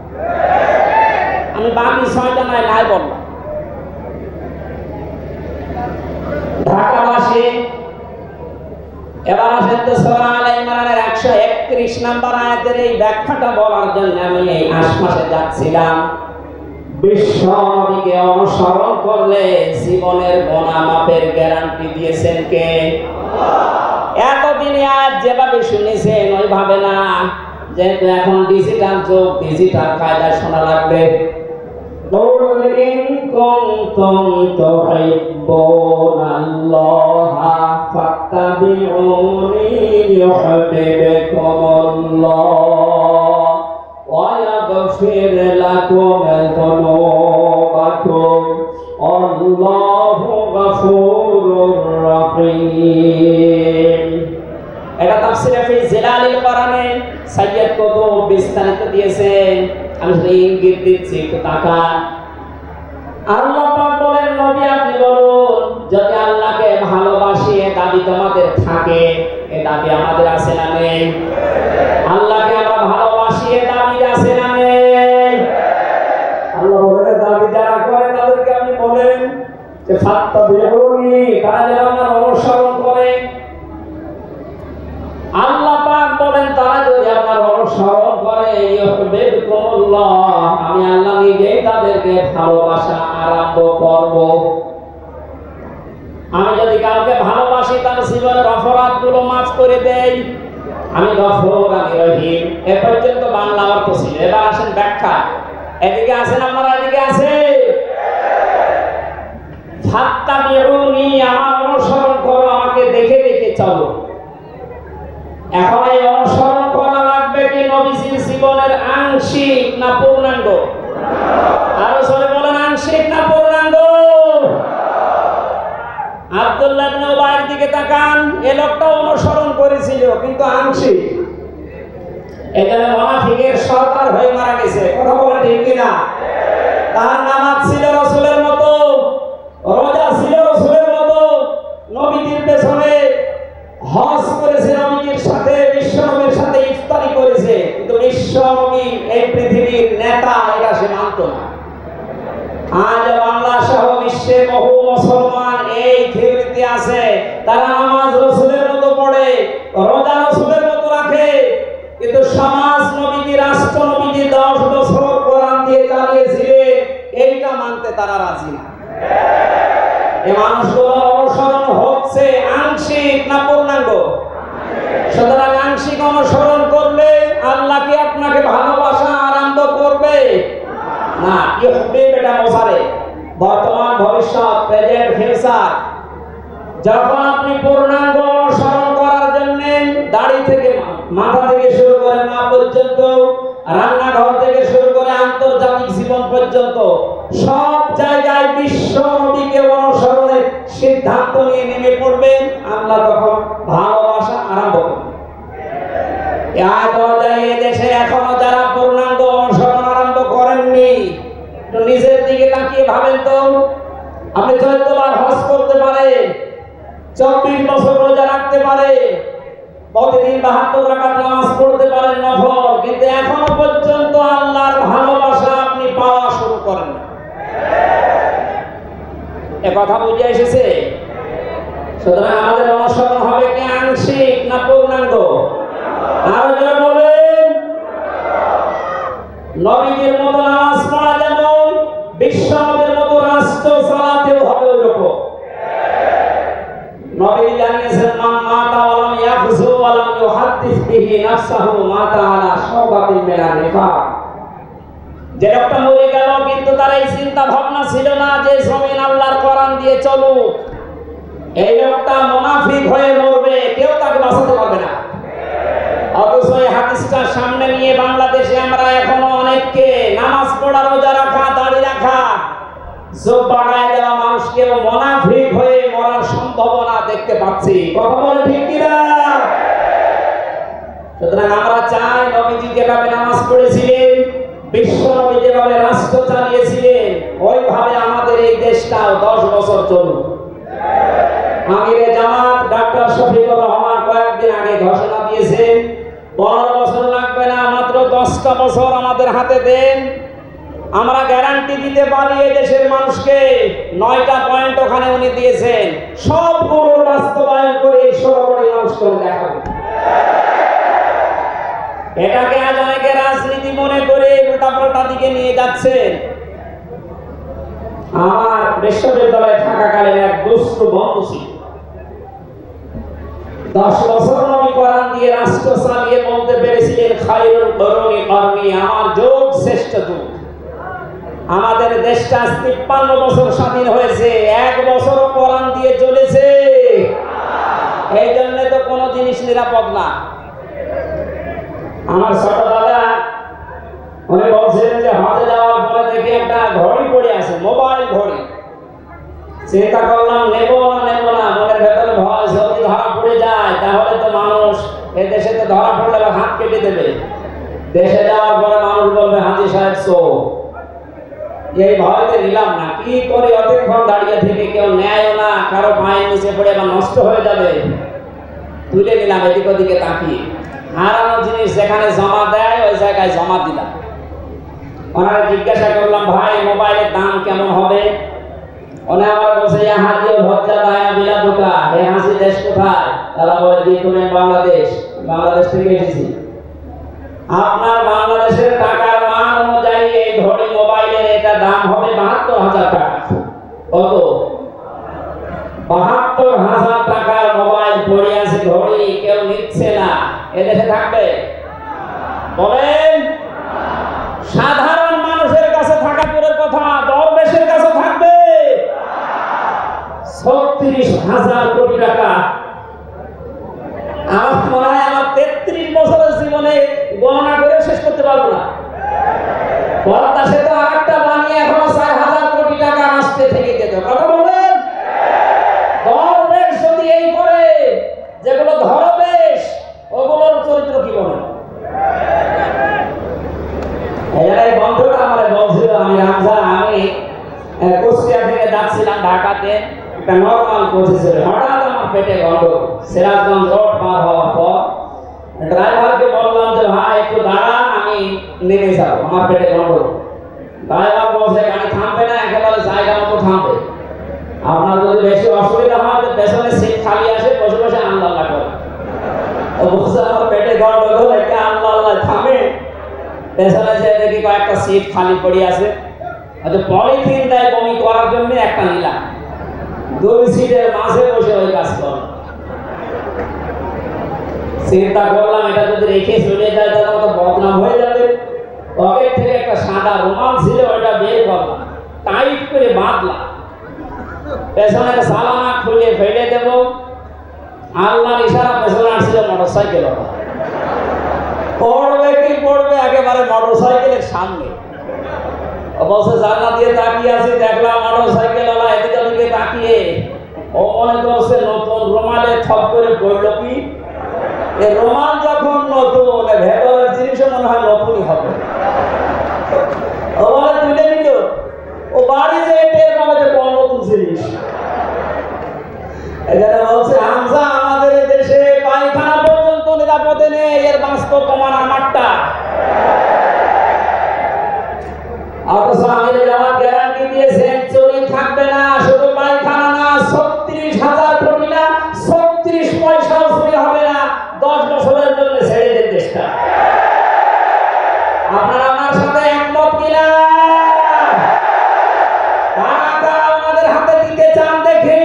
আমি বাকি 6টা নাই বললাম। ঢাকাবাসী, এবার আসেন তো সূরা আলে ইমরানের 131 নম্বর আয়াতের এই ব্যাখ্যাটা বলার জন্য আমি এই আশপাশে যাচ্ছিলাম। বিশ্ব নবীকে অনুসরণ করলে জীবনের গুনাহ মাফের গ্যারান্টি দিয়েছেন কে? এতদিনে আজ যেভাবে শুনেছেন ওইভাবে না, যেহেতু এখন ডিজিটাল যুগ, ডিজিটাল কায়দায় শোনা লাগবে। قُلْ إِن كُنتُمْ تُحِبُّونَ اللَّهَ فَاتَّبِعُونِي يُحْبِبْكُمُ اللَّهُ وَيَغْفِرْ لَكُمْ ذُنُوبَكُمْ وَاللَّهُ غَفُورٌ رَّحِيمٌ। এটা তাফসীরে ফি জিলালিল কোরআনে সাইয়্যিদ কুতুব বিস্তারিত দিয়েছেন। আমি শুধু ইঙ্গিত দিচ্ছি, একটু তাকান। আল্লাহ পাক বলেন, নবী আপনি বলুন, যদি আল্লাহকে ভালোবাসি এ দাবি তোমাদের থাকে, এ দাবি আমাদের আছে না নেই? আল্লাহকে আমরা ভালোবাসি এ দাবি আছে না নেই? আল্লাহ বলেন দাবি যারা করে তাদেরকে আপনি বলেন যে ফাত্তাবিউনি, তারা যেন আমার অনুসরণ করে। আল্লাহ পাক বলেন তারা যদি আপনার অনুসরণ করে ইউহিব্বুকুমুল্লাহ, আমি আল্লাহ নিজেই তাদেরকে ভালোবাসা আরম্ভ করব। আমি যদি কাউকে ভালোবাসি তার জীবনের অপরাধগুলো মাফ করে দেই, আমি গফুর, আমি রহিম। এ পর্যন্ত বাংলা অর্থ ছিল। এবার আসেন ব্যাখ্যা। এদিকে আছেন আপনারা, এদিকে আছে ফাত্তাবিউনি, আমার অনুসরণ করো, আমাকে দেখে দেখে চলো। এখন এই অনুসরণ করা লাগবে কি নবীজির জীবনের আংশিক না পূর্ণাঙ্গ? আরো জোরে বলেন, আংশিক না পূর্ণাঙ্গ? আব্দুল্লাহ ইবনে উবাইয়ের দিকে তাকান, এই লোকটা অনুসরণ করেছিল কিন্তু আংশিক। এখানে মুনাফিকের সরদার হয়ে মারা গেছে। কথা বলেন ঠিক কিনা? তার নামাজ ছিল রাসূলের মতো, রোজা ছিল রাসূলের মতো, নবীজির পেছনে হজ করেছে, নবীজির সাথে বিশ্বনবীর সাথে ইফতারি করেছে, কিন্তু বিশ্বনবী এই পৃথিবীর নেতা এটা সে মানত না। আজ বাংলা সহ বিশ্বের বহু মুসলমান এই থিওরিতে আছে, তারা নামাজ রাসূলের মতো পড়ে, রোজা রাসূলের মতো রাখে, কিন্তু সমাজ নবীজি, রাষ্ট্র নবীজি 10 বছর কোরআন দিয়ে চালিয়েছিলেন, এইটা মানতে তারা রাজি না। এই মানুষগুলোর অনুসরণ হচ্ছে আংশিক না পূর্ণাঙ্গ? সুতরাং আংশিক অনুসরণ করলে আল্লাহ কি আপনাকে ভালোবাসা আরম্ভ করবে না? ইউহিব এটা মোসারে, বর্তমান ভবিষ্যৎ, প্রেজেন্ট ফিউচার। যখন আপনি পূর্ণাঙ্গ অনুসরণ করার জন্য দাড়ি থেকে মাথা থেকে শুরু করে পা পর্যন্ত, রান্নাঘর থেকে শুরু করে আন্তর্জাতিক জীবন পর্যন্ত সব জায়গায় বিশ্ব নবীকে অনুসরণের সিদ্ধান্ত নিয়ে নেমে পড়বেন, আল্লাহ তখন ভালোবাসা আরম্ভ করবেন। এই দেশে এখনো যারা পূর্ণাঙ্গ অনুসরণ আরম্ভ করেননি, তো নিজের দিকে তাকিয়ে ভাবেন তো। আপনি 14 বার হজ করতে পারেন, 24 বছর রোজা রাখতে পারেন, প্রতিদিন 72 রাকাত নামাজ পড়তে পারেন নফল, কিন্তু এখনো পর্যন্ত আল্লাহর ভালোবাসা আপনি পাওয়া শুরু করেন না। এ কথা বুঝে এসেছে? সুতরাং আমাদের অনুসরণ হবে কি আংশিক না পূর্ণাঙ্গ? আরো যারা বলেন, নবীদের মতো নামাজ পড়া যেমন, বিশ্ব নবীর মতো রাষ্ট্র চালাতেও হবে ওইরকম। নবী জানিয়েছেন, মান মাতা ওয়ালাম ইয়াফজু ওয়ালাম ইউহাদ্দিস বিহি নাফসাহু মাতা আলা শাওবাতিন মিনান নিফাক। যে লোকটা মরে গেল কিন্তু তার এই চিন্তা ভাবনা ছিল না যে জমিন আল্লাহর কোরআন দিয়ে চলুক, এই লোকটা মুনাফিক হয়ে মরবে, কেউ তাকে বাঁচাতে পারবে না। অথচ এই হাদিসটা সামনে নিয়ে বাংলাদেশে আমরা এখনো অনেককে নামাজ পড়া, রোজা রাখা, দাড়ি রাখা, যোগ বাড়ায় দেওয়া মানুষকে মুনাফিক হয়ে মরার সম্ভাবনা দেখতে পাচ্ছি। কথা বলে ঠিক কিনা? সুতরাং আমরা চাই নবীজি যেভাবে নামাজ পড়েছিলেন, বিশ্ব নবী যেভাবে রাষ্ট্র চালিয়েছিলেন, ওইভাবে আমাদের এই দেশটাও 10 বছর চলুক। আমিরে জামাত ডাক্তার শফিকুর রহমান কয়েকদিন আগে ঘোষণা দিয়েছেন 15 বছর লাগবে না, মাত্র 10টা বছর আমাদের হাতে দেন, আমরা গ্যারান্টি দিতে পারি এই দেশের মানুষকে। 9টা পয়েন্ট ওখানে উনি দিয়েছেন, সবগুলো বাস্তবায়ন করে 16 কোটি মানুষকে দেখাবো। এটাকে আজ অনেকে রাজনীতি মনে করে উল্টাপাল্টা দিকে নিয়ে যাচ্ছেন। আমার বিশ্ববিদ্যালয়ে থাকাকালীন এক দুষ্ট বন্ধু ছিল, 10 বছর নবী কোরআন দিয়ে রাষ্ট্র চালিয়ে বলতে পেরেছিলেন খায়রুল কুরুনি করনি, আমার যুগ শ্রেষ্ঠ যুগ। আমাদের দেশটা 53 বছর স্বাধীন হয়েছে, 1 বছরও কোরআন দিয়ে চলেছে। এই জন্য তো কোনো জিনিস নিরাপদ না। আমার ছোট দাদা উনি বলছিলেন যে হজে যাওয়ার পরে দেখি একটা ঘড়ি পড়ে আছে, মোবাইল ঘড়ি। চিন্তা করলাম নেব না, মনের ভেতরে ভয়, যদি ধরা পড়ে যায় তাহলে তো মানুষ, এ দেশে তো ধরা পড়লে হাত কেটে দেবে। দেশে যাওয়ার পরে মানুষ বলবে হাজি সাহেব চোর। এই ভয়তে নিলাম না। কি করে অতক্ষণ দাঁড়িয়ে থেকে কেউ নেয়ও না, কারো পায়ের নিচে পড়ে আবার নষ্ট হয়ে যাবে, তুলে নিলাম এদিক ওদিকে তাকিয়ে। হারানো জিনিস যেখানে জমা দেয় ওই জায়গায় জমা দিলাম। ওনারা জিজ্ঞাসা করলাম ভাই মোবাইলের দাম কেমন হবে? উনি আমার বলছে হাজিও ভজ্জা দায়া বিলা দোকা, হে হাসি দেশ কোথায়? তারা বলে যে তুমি বাংলাদেশ। বাংলাদেশ থেকে এসেছি। আপনার বাংলাদেশের টাকার মান অনুযায়ী এই ঘড়ি মোবাইলের এটা দাম হবে 72,000 টাকা। কত? 72,000 টাকার মোবাইল পড়ে আছে, ঘড়ি কেউ নিচ্ছে না। এদেশে থাকবে? বলেন। সাধারণ মানুষের কাছে থাকা দূরের কথা, দরবেশের কাছে থাকবে 36,000 কোটি টাকা। আমার মনে হয় আমার 33 বছরের জীবনে গণনা করে শেষ করতে পারবো না। পদ্মা সেতু আরেকটা বানিয়ে এখনো 4,000 কোটি টাকা আসতে থেকে যেত। কথা বলেন। দরবেশ যদি এই করে, যেগুলো ধরবেশ ওগুলোর চরিত্র কি বলে? এই বন্ধুটা আমার বলছিল, আমি কুষ্টিয়া থেকে যাচ্ছিলাম ঢাকাতে, একটা নর্মাল পৌঁছেছিল, হঠাৎ আমার পেটে গন্ডগোল। সিরাজগঞ্জ রোড পার হওয়ার পর ড্রাইভারকে বললাম যে ভাই একটু দাঁড়ান, আমি নেমে যাবো, আমার পেটে গন্ডগোল। ড্রাইভার বলছে গাড়ি থামবে না, একেবারে জায়গা মতো থামবে। আপনার যদি বেশি অসুবিধা হয় তো পেছনে সিট খালি আছে, বসে বসে আল্লাহ করে। ও বলছে আমার পেটে গন্ডগোল, একে আল্লাহ থামে। পেছনে যে দেখি কয়েকটা সিট খালি পড়ে আছে, হয়তো পলিথিন দেয় বমি করার জন্য, একটা নিলাম। 2 সিটের মাঝে বসে ওই কাজ কর। চিন্তা করলাম এটা যদি রেখে চলে যায় তাহলে তো বদনাম হয়ে যাবে। পকেট থেকে একটা সাদা রুমাল ছিল, ওটা বের করলাম, টাইট করে বাঁধলাম। পেছনে সালানা খুলে ফেলে দেব, আল্লাহর ইশারা পেছনে আসছিল মোটরসাইকেল। পড়বে কি পড়বে একেবারে মোটরসাইকেলের সামনে। অবশ্য জানলা দিয়ে তাকিয়ে আছি, দেখলাম মোটরসাইকেল ওলা এদিকে ওদিকে তাকিয়ে ও মনে করছে নতুন রুমালে থপ করে পড়লো কি। এই রুমাল যখন নতুন, ভেতরের জিনিসও মনে হয় নতুনই হবে। ও বলে তুলে নিল, ও বাড়ি যে টের পাবে যে কোন নতুন জিনিস। এখানে বলছে হামজা আমাদের দেশে পায়খানা পর্যন্ত নিরাপদে নেই, এর বাস্তব প্রমাণ আমারটা। অথচ আমিরে জামাত গ্যারান্টি দিয়েছেন চুরি থাকবে না, শুধু পায়খানা না, 36,000 কোটি না, 36 পয়সাও চুরি হবে না। 10 বছরের জন্য ছেড়ে দেন দেশটা। আপনারা আমার সাথে একমত কিনা? টাকা ওনাদের হাতে দিতে চান দেখি।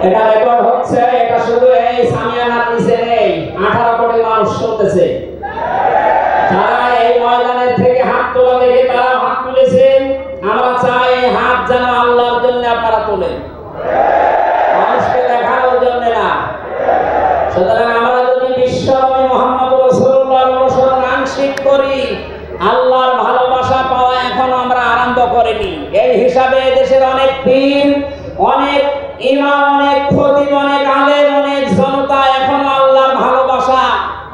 এটা রেকর্ড হচ্ছে। হচ্ছে এটা শুধু এই সামিয়ানার নিচে নেই, 18 কোটি মানুষ শুনতেছে। যারা এই ময়দানের থেকে হাত তোলা দেখে তারা হাত তুলেছেন। আমরা চাই এই হাত যেন আল্লাহর জন্য আপনারা তোলেন, মানুষকে দেখানোর জন্য না। সুতরাং আমরা যদি বিশ্বনবী মুহাম্মদ রাসূলুল্লাহর অনুসরণ আংশিক করি, আল্লাহর ভালোবাসা পাওয়া এখনো আমরা আরম্ভ করিনি। এই হিসাবে দেশের অনেক পীর, অনেক ইমাম, অনেক খতিব, অনেক আলেম, অনেক জনতা এখনো আল্লাহর ভালোবাসা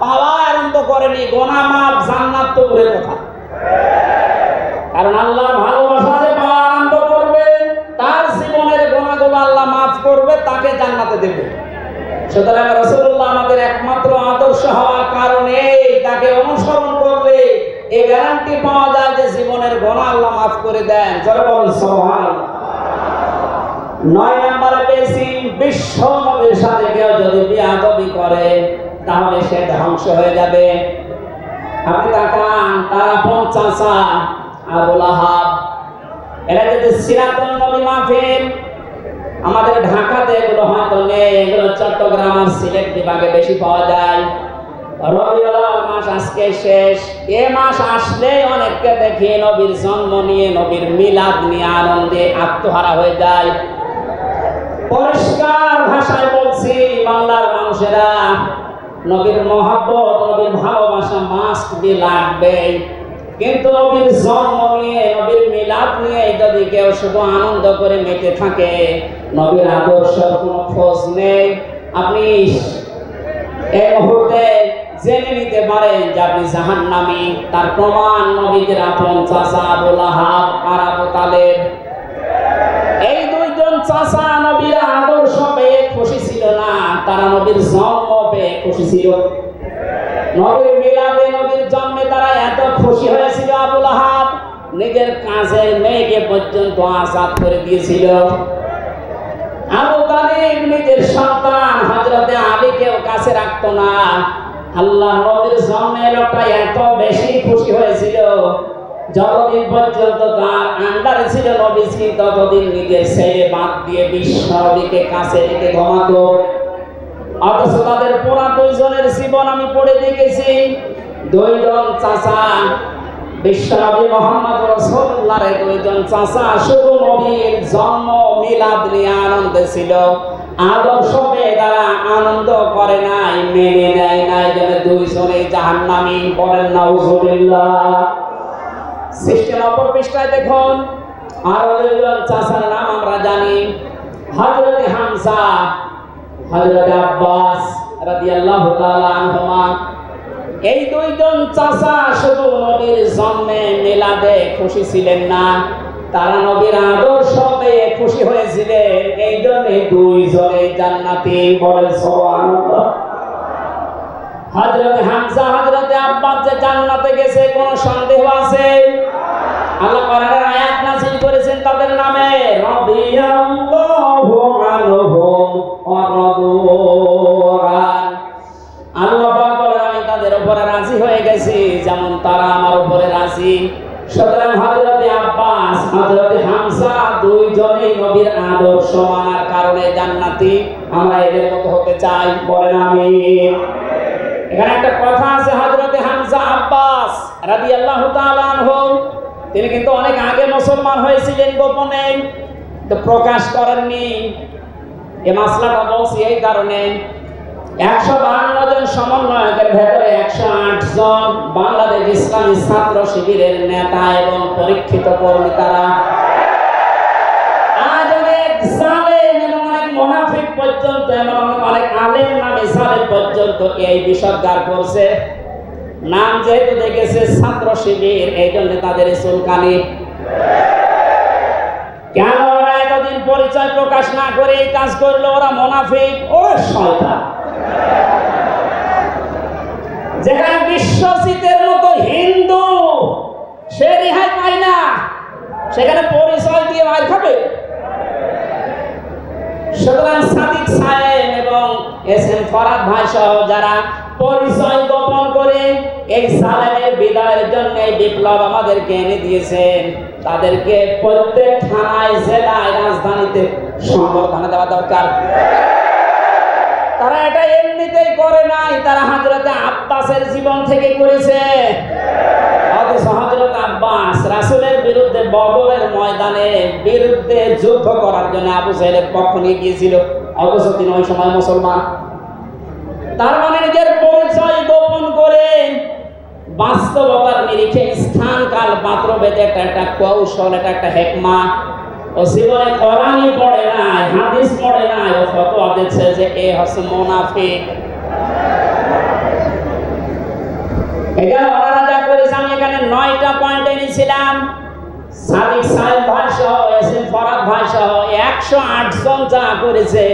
পাওয়া আরম্ভ করেনি। গুনাহ মাফ, জান্নাত তো দূরের কথা। কারণ আল্লাহর ভালোবাসা যে পাওয়া আরম্ভ করবে, তার জীবনের গুনাহগুলো আল্লাহ মাফ করবে, তাকে জান্নাতে দেবে। সুতরাং রাসূলুল্লাহ আমাদের একমাত্র আদর্শ হওয়ার কারণে তাকে অনুসরণ করলে এই গ্যারান্টি পাওয়া যায় যে জীবনের গুনাহ আল্লাহ মাফ করে দেন। যারা বলেন সুবহানাল্লাহ। 9 নম্বরে পেয়েছি, বিশ্ব নবীর সাথে কেউ যদি বিয়াদবি করে তাহলে সে ধ্বংস হয়ে যাবে। আপনি তাকান, তারা 50 আবু লাহাব, এরা যদি সিরাতুন নবী মাহফিল, আমাদের ঢাকাতে এগুলো হয়তো নেই, এগুলো চট্টগ্রাম আর সিলেট বিভাগে বেশি পাওয়া যায়। রবিউল আউয়াল মাস আজকে শেষ, এ মাস আসলে অনেককে দেখি নবীর জন্ম নিয়ে, নবীর মিলাদ নিয়ে আনন্দে আত্মহারা হয়ে যায়। পরিষ্কার ভাষায় বলছি, বাংলার মানুষেরা, নবীর মহব্বত, নবীর ভালোবাসা মাস্ট বি লাগবে। কিন্তু নবীর জন্ম নিয়ে, নবীর মিলাদ নিয়ে যদি কেউ শুধু আনন্দ করে মেতে থাকে, নবীর আদর্শের কোনো খোঁজ নেই, আপনি এই মুহূর্তে জেনে নিতে পারেন যে আপনি জাহান্নামী। তার প্রমাণ নবীর আপন চাচা আবু লাহাব আর আবু তালেব। এই দুইজন চাচা নবীর আদর্শ পেয়ে খুশি ছিল না, তারা নবীর জন্ম পেয়ে খুশি ছিল। নবীর মিলাদে, নবীর জন্মে তারা এত খুশি হয়েছিল, আবু লাহাব নিজের কাজের মেয়েকে পর্যন্ত আজাদ করে দিয়েছিল। আবু তালেব নিজের সন্তান হযরতে আলীকেও কাছে রাখতো না। আল্লাহ নবীর জন্মে লোকটা এত বেশি খুশি হয়েছিল, যতদিন পর্যন্ত তার আন্ডারে ছিল নবীজি, ততদিন নিজের ছেলে বাদ দিয়ে বিশ্ব নবীকে কাছে রেখে ঘুমাতো। অথচ তাদের পুরা দুইজনের জীবন আমি পড়ে দেখেছি। দুইজন চাচা, বিশ্বনবী মুহাম্মদ রাসূলুল্লাহর দুইজন চাচা শুধু নবীর জন্ম মিলাদ নিয়ে আনন্দে ছিল, আদর্শ পেয়ে তারা আনন্দ করে নাই, মেনে নেয় নাই, যেন দুইজনে জাহান্নামী। বলেন নাউজুবিল্লাহ। সৃষ্টি নম্বর পৃষ্ঠায় দেখুন, আরো দুইজন চাচার নাম আমরা জানি, হযরতে হামজা, হযরতে আব্বাস রাদিয়াল্লাহু তাআলা আনহুমা। এই দুইজন চাচা শুধু নবীর জন্মে মিলাদে খুশি ছিলেন না, তারা নবীর আদর্শ পেয়ে খুশি হয়েছিলেন। এই জন্য দুইজনে জান্নাতি। বলেন সুবহানাল্লাহ। হযরতে হামজা, হযরতে আব্বাস যে জান্নাতে গেছে কোনো সন্দেহ আছে? আল্লাহ কোরআনের আয়াত নাযিল করেছেন তাদের নামে, রাদিয়াল্লাহু আনহুম ওয়া রাদু আন। আল্লাহ পাক বলেন, আমি তাদের উপরে রাজি হয়ে গেছি যেমন তারা আমার উপরে রাজি। সুতরাং হযরতে আব্বাস, হযরতে হামজা দুইজনেই নবীর আদর্শ মানার কারণে জান্নাতি। আমরা এদের মতো হতে চাই। বলেন আমিন। এখানে একটা কথা আছে, হযরতে হামজা আব্বাস রাদিয়াল্লাহু তাআলা আনহু, তিনি কিন্তু অনেক আগে মুসলমান হয়েছিলেন গোপনে, তো প্রকাশ করেননি। এই মাসলাটা বলছি এই কারণে, 152 জন সমন্বয়কের ভেতরে 108 জন বাংলাদেশ ইসলামী ছাত্র শিবিরের নেতা এবং পরীক্ষিত কর্মী। তারা আজ অনেক জালেম এবং অনেক মুনাফিক পর্যন্ত এবং অনেক আলেম নামে সালেম পর্যন্ত এই বিষদগার করছে। নাম যেহেতু দেখেছে ছাত্র শিবির, এই জন্য তাদের চুলকানি। কেন ওরা এতদিন পরিচয় প্রকাশ না করে এই কাজ করলো? ওরা মুনাফিক ও শয়তান। যেখানে বিশ্বজিতের মতো হিন্দু সে রেহাই পায় না, সেখানে পরিচয় দিয়ে মার খাবে। সুতরাং সাদিক সাহেব এবং এসএম ফরাদ ভাই সহ যারা পরিচয় গোপন করে এই সালেমের বিদায়ের জন্য এই বিপ্লব আমাদেরকে এনে দিয়েছেন, তাদেরকে প্রত্যেক থানায়, জেলায়, রাজধানীতে সংবর্ধনা দেওয়া দরকার। তারা এটা এমনিতেই করে নাই, তারা হযরতে আব্বাসের জীবন থেকে করেছে। অথচ হযরত আব্বাস রাসূলের বিরুদ্ধে বদরের ময়দানে বিরুদ্ধে যুদ্ধ করার জন্য আবু জাহেলের পক্ষ নিয়ে গিয়েছিল, অথচ তিনি ওই সময় মুসলমান। তার মানে নিজের পরিচয় গোপন করে বাস্তবতার নিরিখে স্থান কাল পাত্র ভেদে একটা কৌশল, এটা একটা হিকমা। ও জীবনে কোরআনই পড়ে নাই, হাদিস পড়ে নাই, ও ফতোয়া দিচ্ছে যে এ হচ্ছে মুনাফিক। এটা ওনারা যা করেছে, আমি এখানে 9টা পয়েন্ট এনেছিলাম। সাদিক সাহেব ভাই সহ, এসএম ফরাদ ভাই সহ 108 জন যা করেছে,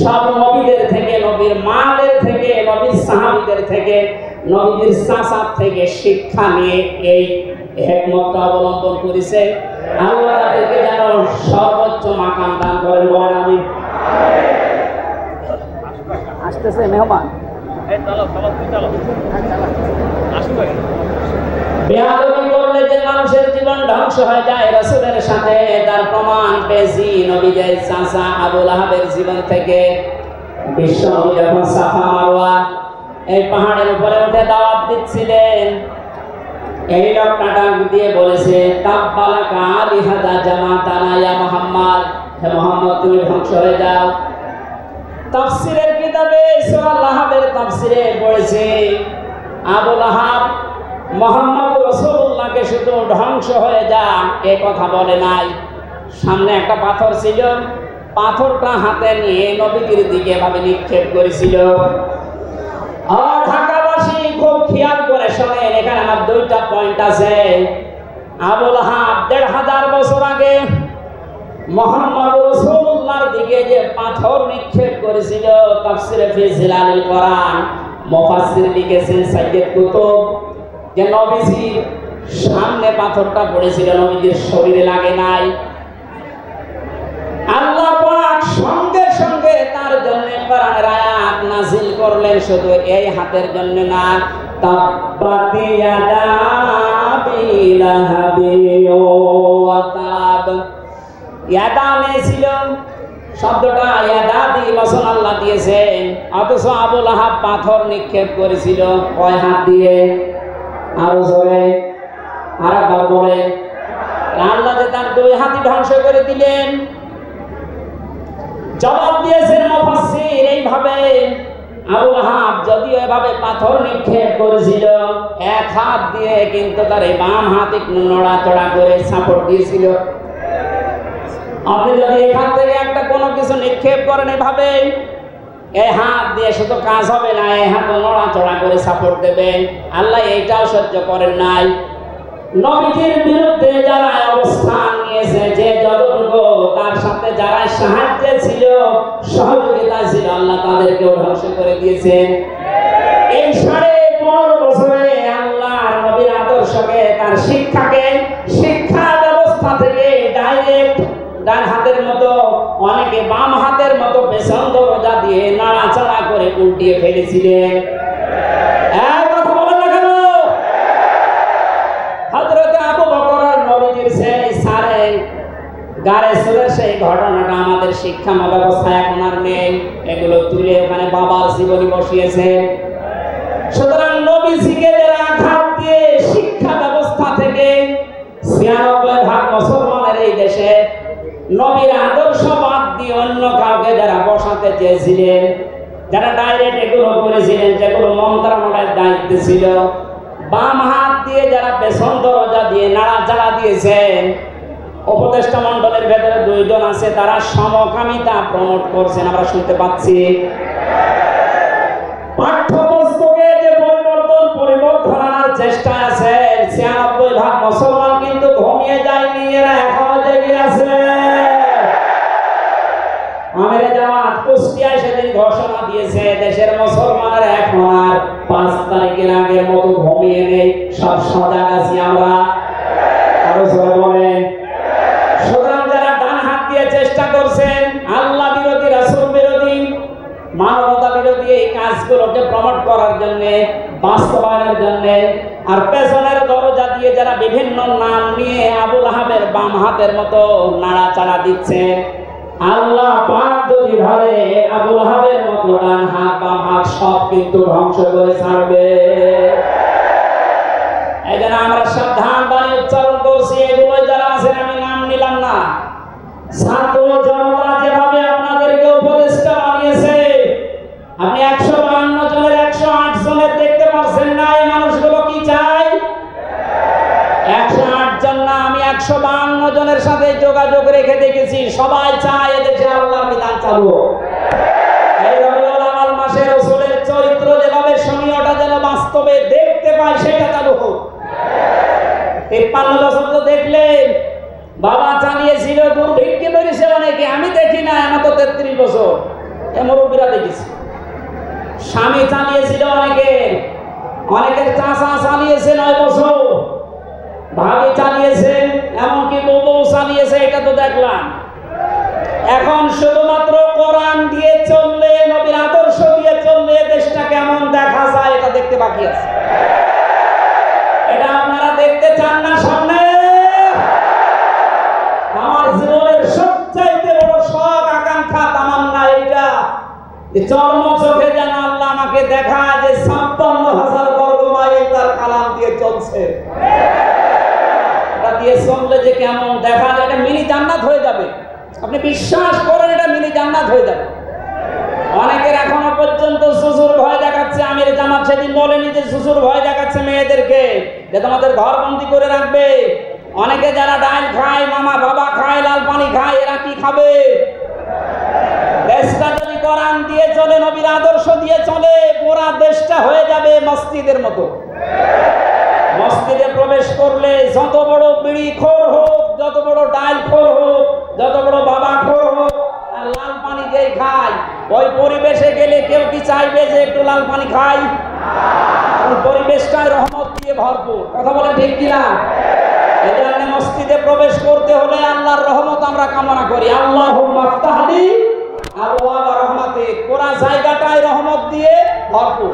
সব নবীদের থেকে, নবীর মাদের থেকে, নবীর সাহাবীদের থেকে, নবীর চাচার থেকে শিক্ষা নিয়ে এই হিকমতটা অবলম্বন করেছে। আল্লাহ তাদেরকে যেন সর্বোচ্চ মাকাম দান করেন, বলেন আমিন। আসতেছে মেহমান, বেয়াদবি করলে যে মানুষের জীবন ধ্বংস হয়ে যায় রাসূলের সাথে, তার প্রমাণ পেয়েছি নবীদের চাচা আবু লাহাবের জীবন থেকে। বিশ্ব নবী যখন সাফা মারওয়া এই পাহাড়ের উপরে উঠে দাওয়াত দিচ্ছিলেন, এই লোকটা ডাক দিয়ে বলেছে, তাব্বালাকা লিহাদা জামাতানা ইয়া মুহাম্মদ, হে মুহাম্মদ তুমি ধ্বংস হয়ে যাও। তাফসীরের কিতাবে সূরা লাহাবের তাফসীরে পড়েছে, আবু লাহাব মুহাম্মদ রাসূলুল্লাহকে শুধু ধ্বংস হয়ে যা এই কথা বলে নাই। সামনে একটা পাথর ছিল, পাথরটা হাতে নিয়ে নবীর দিকে এভাবে নিক্ষেপ করেছিল। আর ঢাকাবাসী খুব খেয়াল করে শোনেন, এখানে আমার 2টা পয়েন্ট আছে। আবু লাহাব 1500 বছর আগে মুহাম্মদ রাসূলুল্লাহর দিকে যে পাথর নিক্ষেপ করেছিল, তাফসীরে ফি জিলালিল কোরআন মুফাসসির লিখেছেন সাইয়্যিদ কুতুব, যে নবীজির সামনে পাথরটা পড়েছিল, নবীজির শরীরে লাগে নাই। আল্লাহ পাক সঙ্গে সঙ্গে তার জন্য কোরআনের আয়াত নাযিল করলেন, শুধু এই হাতের জন্য না। তাব্বাত ইয়াদা আবি লাহাবি ওয়া তাব, ইয়াদা ছিল শব্দটা, ইয়াদা দিয়ে বচন আল্লাহ দিয়েছেন, অথচ আবু লাহাব পাথর নিক্ষেপ করেছিল কয় হাত দিয়ে? আরো জোরে আরেকবার বলে, আল্লাহ যে তার 2 হাতই ধ্বংস করে দিলেন। জবাব দিয়েছেন মুফাসসির এইভাবে, আবু লাহাব যদিও এভাবে পাথর নিক্ষেপ করেছিল 1 হাত দিয়ে, কিন্তু তার এই বাম হাত একটু নড়াচড়া করে সাপোর্ট দিয়েছিল। আপনি যদি এখান থেকে একটা কোনো কিছু নিক্ষেপ করেন এভাবে, এই হাত দিয়ে শুধু কাজ হবে না, এই হাত নড়াচড়া করে সাপোর্ট দেবেন। আল্লাহ এইটাও সহ্য করেন নাই। নবীজির বিরুদ্ধে যারা অবস্থান নিয়েছে, যে যতটুকু তার সাথে যারা সাহায্যে ছিল, সহযোগিতা ছিল, আল্লাহ তাদেরকেও ধ্বংস করে দিয়েছেন। এই 15.5 বছরে আল্লাহ নবীর আদর্শকে, তার শিক্ষাকে, শিক্ষা ব্যবস্থা থেকে ডাইরেক্ট ডান হাতের মতো, অনেকে বাম হাতের মতো পেছন দরজা দিয়ে নাড়াচাড়া করে উল্টিয়ে ফেলেছিলেন। কথা বলেন না কেন? হযরত আবু বকর আর নবীজির সেই সারে গারে সুরের সেই ঘটনাটা আমাদের শিক্ষা ব্যবস্থায় এখন আর নেই, এগুলো তুলে ওখানে বাবার জীবনী বসিয়েছে। সুতরাং নবীজিকে যারা আঘাত দিয়ে শিক্ষা ব্যবস্থা থেকে 96% মুসলমানের এই দেশে নবীর আদর্শ বাদ দিয়ে অন্য কাউকে যারা বসাতে চেয়েছিলেন, যারা ডাইরেক্ট এগুলো করেছিলেন, যেগুলো মন্ত্রণালয়ের দায়িত্ব ছিল, বাম হাত দিয়ে যারা পেছন দরজা দিয়ে নাড়াচাড়া দিয়েছেন, উপদেষ্টা মণ্ডলের ভেতরে 2 জন আছে, তারা সমকামিতা প্রমোট করছেন, আমরা শুনতে পাচ্ছি। পাঠ্যপুস্তকে যে পরিবর্তন আনার চেষ্টা আছে, 96% মুসলমান কিন্তু ঘুমিয়ে যায়নি, এরা এখনো জেগে আছে। আমিরে জামাত কুষ্টিয়ায় সেদিন ঘোষণা দিয়েছে, দেশের মুসলমানের এখন আর 5 তারিখের আগের মতো ঘুমিয়ে নেই, সব সজাগ আছি আমরা। আরো জোরে বলেন। সুতরাং যারা ডান হাত দিয়ে চেষ্টা করছেন আল্লাহ বিরোধী, রাসূল বিরোধী, মানবতা বিরোধী এই কাজগুলোকে প্রমোট করার জন্য, বাস্তবায়নের জন্য, আর পেছনের দরজা দিয়ে যারা বিভিন্ন নাম নিয়ে আবু লাহাবের বাম হাতের মতো নাড়াচাড়া দিচ্ছে, আল্লাহ পাক যদি ধরে আবু লাহাবের মতো ডান হাত বাম হাত সব কিন্তু ধ্বংস করে ছাড়বে। এই জন্য আমরা সাবধান বাণী উচ্চারণ করছি, এগুলো যারা আছেন আমি নাম নিলাম না, ছাত্র জনতা যেভাবে আপনাদেরকে উপদেষ্টা বানিয়েছে, আপনি 152 জনের 108 জনের দেখতে পাচ্ছেন না, এই মানুষগুলো কি চায়? 108 জন না, আমি 152 জনের সাথে যোগাযোগ রেখে দেখেছি, সবাই চায় এদেশে আল্লাহর বিধান চালু হোক। এই রবিউল আউয়াল মাসে রাসূলের চরিত্র যেভাবে শরীয়তটা যেন বাস্তবে দেখতে পায় সেটা চালু হোক। 53 বছর তো দেখলেন, বাবা চালিয়েছিল, দুর্ভিক্ষে বেরিয়েছে অনেকে, আমি দেখি না, আমার তো 33 বছর, এ মুরব্বীরা দেখেছি। স্বামী চালিয়েছিল অনেকের চাচা চালিয়েছে 9 বছর, ভাবি চালিয়েছে, এমনকি বউ চালিয়েছে, এটা তো দেখলাম। এখন শুধুমাত্র কোরআন দিয়ে চললে, নবীর আদর্শ দিয়ে চললে দেশটা কেমন দেখা যায় এটা দেখতে বাকি আছে। এটা আপনারা দেখতে চান না? সামনে আমার জীবনের সবচাইতে বড় শখ, আকাঙ্ক্ষা, তামান্না এটা যে চর্ম চোখে যেন আল্লাহ আমাকে দেখায় যে 56,000 বর্গ মাইল তার কালাম দিয়ে চলছে। এটা দিয়ে চললে যে কেমন দেখা যায়, এটা মিনি জান্নাত হয়ে যাবে। আপনি বিশ্বাস করেন, এটা মিনি জান্নাত হয়ে যাবে। অনেকের এখনো পর্যন্ত শ্বশুর ভয় দেখাচ্ছে। আমির জামাত সেদিন বলেনি যে শ্বশুর ভয় দেখাচ্ছে মেয়েদেরকে যে তোমাদের ঘর বন্দি করে রাখবে। অনেকে যারা ডাল খায়, মামা বাবা খায়, লাল পানি খায়, এরা কি খাবে? দেশটা যদি কোরআন দিয়ে চলে, নবীর আদর্শ দিয়ে চলে, পুরা দেশটা হয়ে যাবে মসজিদের মতো। মসজিদে প্রবেশ করলে যত বড় বিড়ি খোর হোক, যত বড় ডাল খোর হোক, যত বড় বাবা খোর হোক, আর লাল পানি যেই খায়, ওই পরিবেশে গেলে কেউ কি চাইবে যে একটু লাল পানি খাই? পরিবেশটাই রহমত দিয়ে ভরপুর। কথা বলে ঠিক কিনা? এই জন্য মসজিদে প্রবেশ করতে হলে আল্লাহর রহমত আমরা কামনা করি। আল্লাহুম্মা আফতাহলি আবওয়াবা রহমাতিক, পুরা জায়গাটাই রহমত দিয়ে ভরপুর।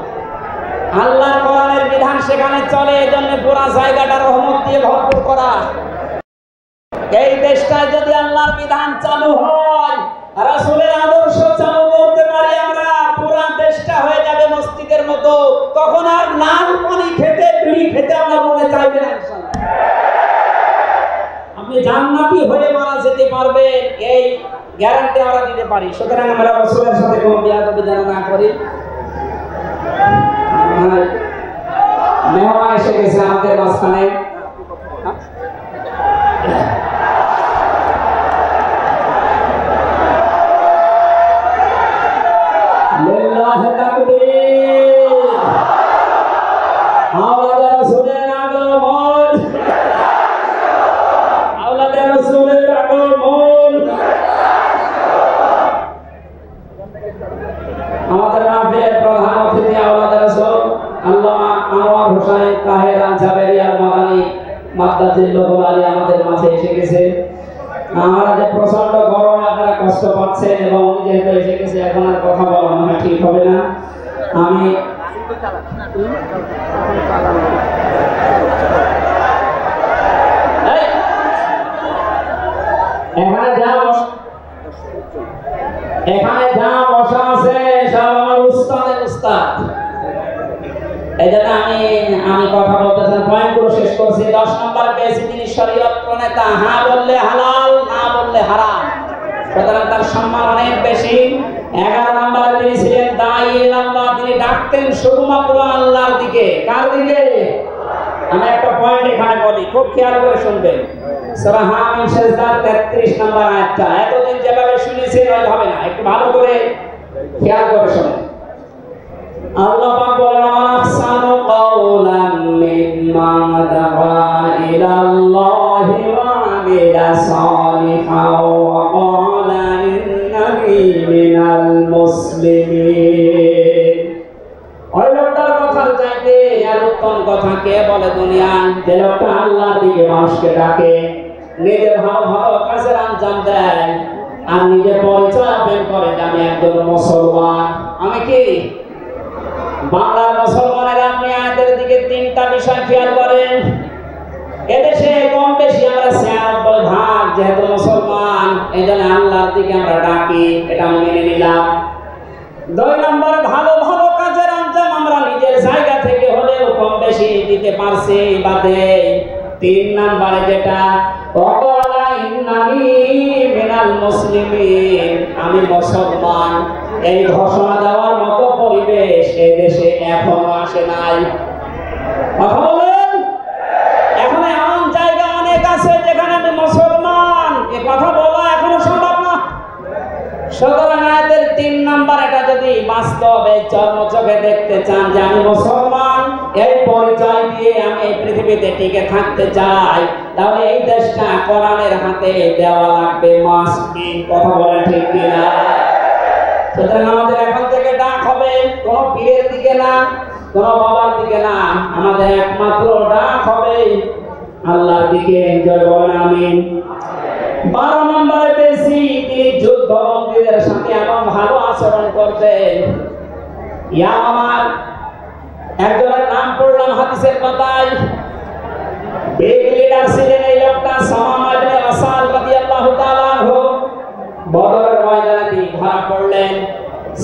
আল্লাহর কোরআনের বিধান সেখানে চলে, এই জন্য পুরা জায়গাটা রহমত দিয়ে ভরপুর করা। এই দেশটায় যদি আল্লাহর বিধান চালু হয়, রাসূলের আদর্শ চালু করতে পারি আমরা, পুরা দেশটা হয়ে যাবে মসজিদের মতো। তখন আর লাল পানি খেতে, বিড়ি খেতে আমরা মনে চাইবে না ইনশাআল্লাহ। আপনি জান্নাতি হয়ে মারা যেতে পারবেন, এই গ্যারান্টি আমরা দিতে পারি। সুতরাং আমরা রাসূলের সাথে কোনো বিয়াদবি যেন না করি। মেহমান এসে গেছে আমাদের মাঝখানে। লিল্লাহি তাকবীর, আওলাদে রাসূলের আগমন, আওলাদে রাসূলের আগমন। আমাদের মাহফিলের প্রধান অতিথি আওলাদে রাসূল আল্লামা আনোয়ার হোসেন তাহের আল-জাবেরিয়া মাদানী মাদ্দাজিল্লাহুল আলী আমাদের মাঝে এসে গেছে। আমরা যে প্রচন্ড গরমে আপনারা কষ্ট পাচ্ছেন এবং যেহেতু এসে গেছে, এখন আর কথা বলা মনে ঠিক হবে না। আমি এখানে যা বসা আছে সব আমার উস্তাদের উস্তাদ। এই জন্য আমি কথা বলতে চাই, পয়েন্টগুলো শেষ করছি। 10 নম্বর পেয়েছি, তিনি শরীয়ত প্রণেতা, হ্যাঁ বললে হালাল, না বললে হারাম, সুতরাং তার সম্মান অনেক বেশি। 11 নম্বর তিনি ছিলেন দাঈ ইলাল্লাহ, তিনি ডাকতেন শুধুমাত্র আল্লাহর দিকে। কার দিকে? আমি একটা পয়েন্ট এখানে বলি, খুব খেয়াল করে শুনবেন। সূরা হামিম সেজদার 33 নম্বর আয়াতটা এতদিন যেভাবে শুনেছেন ওইভাবে না, একটু ভালো করে খেয়াল করে শুনেন। আল্লাহ পাক বলেন, আহসানু কাওলাম মিম্মান দাআ ইলাল্লাহি ওয়া আমিলা সালিহান ওয়া ক্বালা ইন্নানি মিনাল মুসলিমিন। ওই লোকটার কথার চাইতে আর উত্তম কথা কে বলে দুনিয়ায়? যে লোকটা আল্লাহর দিকে মানুষকে ডাকে, নিজে ভালো ভালো কাজের আঞ্জাম দেয়, আর নিজে পরিচয় বের করে যে আমি একজন মুসলমান। আমি কি বাংলার মুসলমানের? আপনি আয়াতের দিকে 3টা বিষয় খেয়াল করেন। এদেশে কম বেশি আমরা 96 ভাগ যেহেতু মুসলমান, এই জন্য আল্লাহর দিকে আমরা ডাকি, এটা মেনে নিলাম। 2 নম্বর, ভালো ভালো কাজের আঞ্জাম আমরা নিজের জায়গা থেকে হলেও কম বেশি দিতে পারছি বা দেই। 3 নম্বরে যেটা, ওয়াকালা ইন্নানি মিনাল মুসলিমিন, আমি মুসলমান, এই ঘোষণা দেওয়ার মতো পরিবেশ এই দেশে এখনো আসে নাই। কথা বলেন, এখন এমন জায়গা অনেক আছে যেখানে আমি মুসলমান, এ কথা বলা এখনো সম্ভব না। সুতরাং আয়াতের 3 নাম্বার, এটা যদি বাস্তবে চর্মচোখে দেখতে চান যে আমি মুসলমান, এই পরিচয় দিয়ে আমি এই পৃথিবীতে টিকে থাকতে চাই, তাহলে এই দেশটা কোরআনের হাতে দেওয়া লাগবে, মাস্ট বি। কথা বলেন ঠিক কিনা? সুতরাং আমাদের এখন থেকে ডাক হবে কোন পীরের দিকে না, কোন বাবার দিকে না, আমাদের একমাত্র ডাক হবে আল্লাহর দিকে। জয় বলেন আমিন। 12 নম্বরে পেয়েছি, তিনি যুদ্ধবন্দীদের সাথে এমন ভালো আচরণ করতেন। ইয়ামামার একজনের নাম পড়লাম হাদিসের পাতায়, বিগ লিডার ছিলেন এই লোকটা, সামামা ইবনে আসাল রাদিয়াল্লাহু তাআলা আনহু। বদরের ময়দানে তিনি ধরা পড়লেন,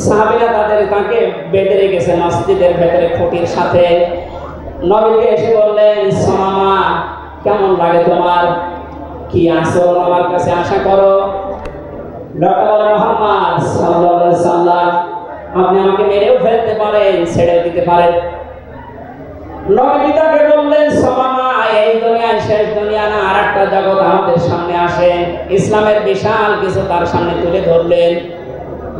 সাহাবীরা তাকে বেঁধে রেখেছে মসজিদের ভেতরে খুঁটির সাথে। নবীকে এসে বললেন, সামামা কেমন লাগে তোমার, কি আচরণ আমার কাছে আশা করো? ডক্টর মুহাম্মদ সাল্লাল্লাহু আলাইহি সাল্লাম, আপনি আমাকে মেরেও ফেলতে পারেন, ছেড়ে দিতে পারেন। নবী তাকে বললেন, সামামা এই দুনিয়ায় শেষ দুনিয়া না, আরেকটা জগৎ আমাদের সামনে আসে। ইসলামের বিশাল কিছু তার সামনে তুলে ধরলেন।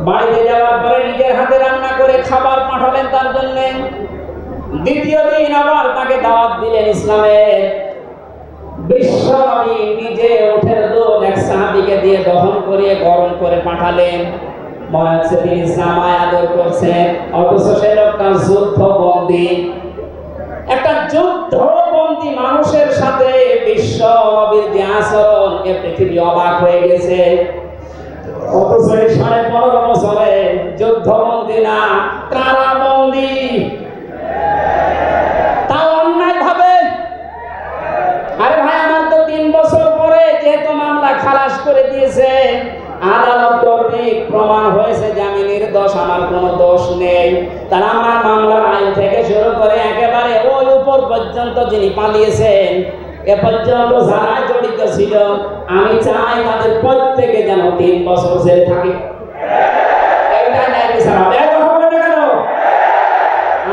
বাড়িতে যাওয়ার পরে নিজের হাতে রান্না করে খাবার পাঠালেন তার জন্য। দ্বিতীয় দিন আবার তাকে দাওয়াত দিলেন ইসলামের। বিশ্বনবী নিজে উঠের দুধ এক সাহাবীকে দিয়ে দহন করিয়ে গরম করে পাঠালেন। মনে হচ্ছে তিনি জামায় আদর করছেন, অথচ সে লোকটা যুদ্ধবন্দী। একটা যুদ্ধবন্দী মানুষের সাথে বিশ্ব নবীর যে আচরণ, এ পৃথিবী অবাক হয়ে গেছে। অথচ 15.5 বছরে যুদ্ধবন্দী না, কারাবন্দী, তাও অন্যায় ভাবে। আরে ভাই, আমার তো 3 বছর পরে যেহেতু মামলা খালাস করে দিয়েছে, আদালত কর্তৃক প্রমাণ হয়েছে যে আমি নির্দোষ, আমার কোনো দোষ নেই, তারা আমার মামলার আইন থেকে শুরু করে একেবারে ওই উপর পর্যন্ত যিনি পালিয়েছেন, এ পর্যন্ত যারা জড়িত ছিল, আমি চাই তাদের প্রত্যেকে যেন 3 বছর জেলে থাকে। এটা ন্যায় বিচার হবে। কেন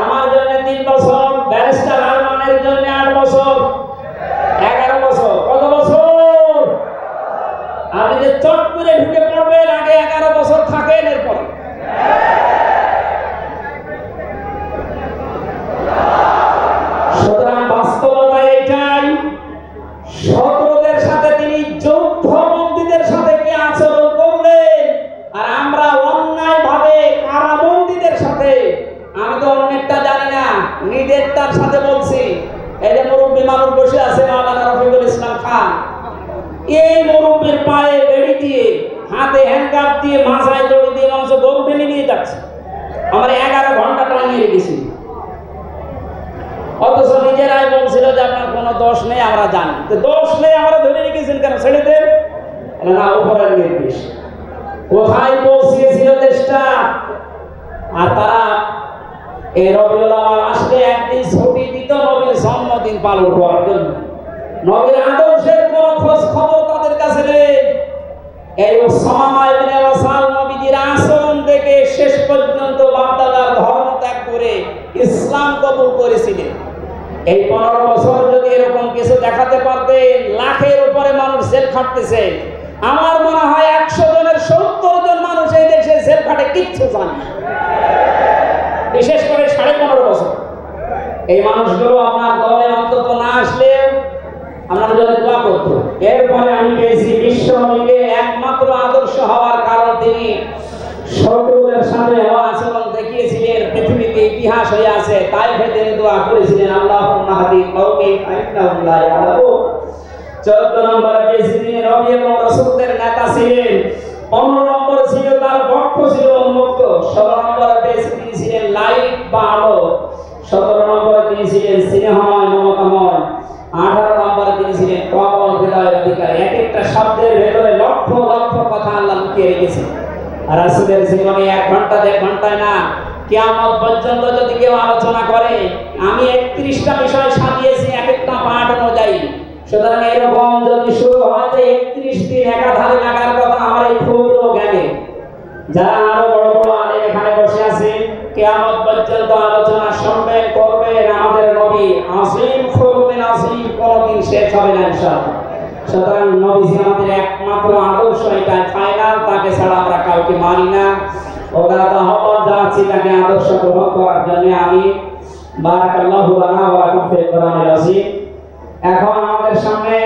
আমার জন্য 3 বছর, ব্যারিস্টার আরমানের জন্য 8 বছর, 11 বছর, কত বছর? আপনি যে চট করে ঢুকে পড়বেন, আগে 11 বছর থাকেন, এরপরে সুতরাং বাস্তবতা এটাই। শত্রুদের সাথে তিনি যুদ্ধবন্দীদের সাথে কি আচরণ করলেন, আর আমরা অন্যায় ভাবে কারাবন্দীদের সাথে। আমি তো অনেকটা জানি না, নিজেরটার সাথে বলছি। এই যে মুরব্বী মানুষ বসে আছে, মাওলানা রফিকুল ইসলাম খান, এই মুরব্বীর পায়ে বেড়ি দিয়ে, হাতে হ্যান্ডকাপ দিয়ে, মাথায় দড়ি দিয়ে মানুষ গরু টেনে নিয়ে যাচ্ছে। আমার 11 ঘন্টা টানিয়ে রেখেছি, অথচ নিজেরাই বলছিল যে আপনার কোনো দোষ নেই, আমরা জানি। তো দোষ নেই, আমরা ধরে রেখেছেন কেন, ছেড়ে দেন না, উপরের নির্দেশ। কোথায় পৌঁছিয়েছিল দেশটা? আর তারা এই রবিউল আউয়াল আসলে একদিন ছুটি দিত নবীর জন্মদিন পালন করার জন্য। নবীর আদর্শের কোনো খোঁজ খবর তাদের কাছে নেই। এই উসামা ইবনে ওয়াসাল নবীজির আচরণ দেখে শেষ পর্যন্ত বাপদাদার ধর্ম ত্যাগ করে ইসলাম কবুল করেছিলেন। এই 15 বছর যদি এরকম কিছু দেখাতে পারতেন, লাখের উপরে মানুষ জেল খাটতেছে। আমার মনে হয় 100 জনের 70 জন মানুষ এই দেশে জেল খাটে কিচ্ছু জানে না, বিশেষ করে 15.5 বছর। এই মানুষগুলো আপনার দলে অন্তত না আসলে আপনার জন্য দোয়া করতো। এরপরে আমি পেয়েছি বিশ্বনবীকে একমাত্র আদর্শ হওয়ার কারণ তিনি শত্রুদের সাথে আচরণ দেখিয়েছিলেন। পৃথিবীতে ইতিহাস হয়ে আছে, তাই তিনি দোয়া করেছিলেন, আল্লাহুম্মা হাদি কওমি ফাইন্নাহুম লা ইয়ালামুন। 14 নম্বরে পেয়েছি তিনি নবী এবং রাসূলদের নেতা ছিলেন। 15 নম্বর ছিল তার পক্ষ ছিল উন্মুক্ত। 16 নম্বরে পেয়েছি তিনি ছিলেন লাইট বা আলো। 17 নম্বরে তিনি ছিলেন স্নেহময়, মমতাময়। 18 নম্বরে তিনি ছিলেন প্রবল হৃদয়ের অধিকারী। এক একটা শব্দের ভেতরে লক্ষ লক্ষ রাসূলের জীবনে 1 ঘন্টা 1.5 ঘন্টায় না, কিয়ামত পর্যন্ত যদি কেউ আলোচনা করে, আমি 31টা বিষয় সাজিয়েছি এক একটা পাঠ অনুযায়ী। সুতরাং এরকম যদি শুরু হয় যে 31 দিন একাধারে লাগার কথা আমার এই ক্ষুদ্র জ্ঞানে, যারা আরো বড় বড় আলেম এখানে বসে আছে, কিয়ামত পর্যন্ত আলোচনা শুনবেন করবেন আমাদের নবী আসিম খুলুকিন আসিম, কোনদিন শেষ হবে না ইনশাআল্লাহ। সুতরাং নবীজি আমাদের একমাত্র আদর্শ, এটা ফাইনাল, তাকে ছাড়া আমরা কাউকে মানি না। ওরা আহ্বান জানাচ্ছি তাকে আদর্শ গ্রহণ করার জন্য। আমি বারাকাল্লাহু লানা ওয়া লাকুম ফিল কোরআনিল আযীম। এখন আমাদের সামনে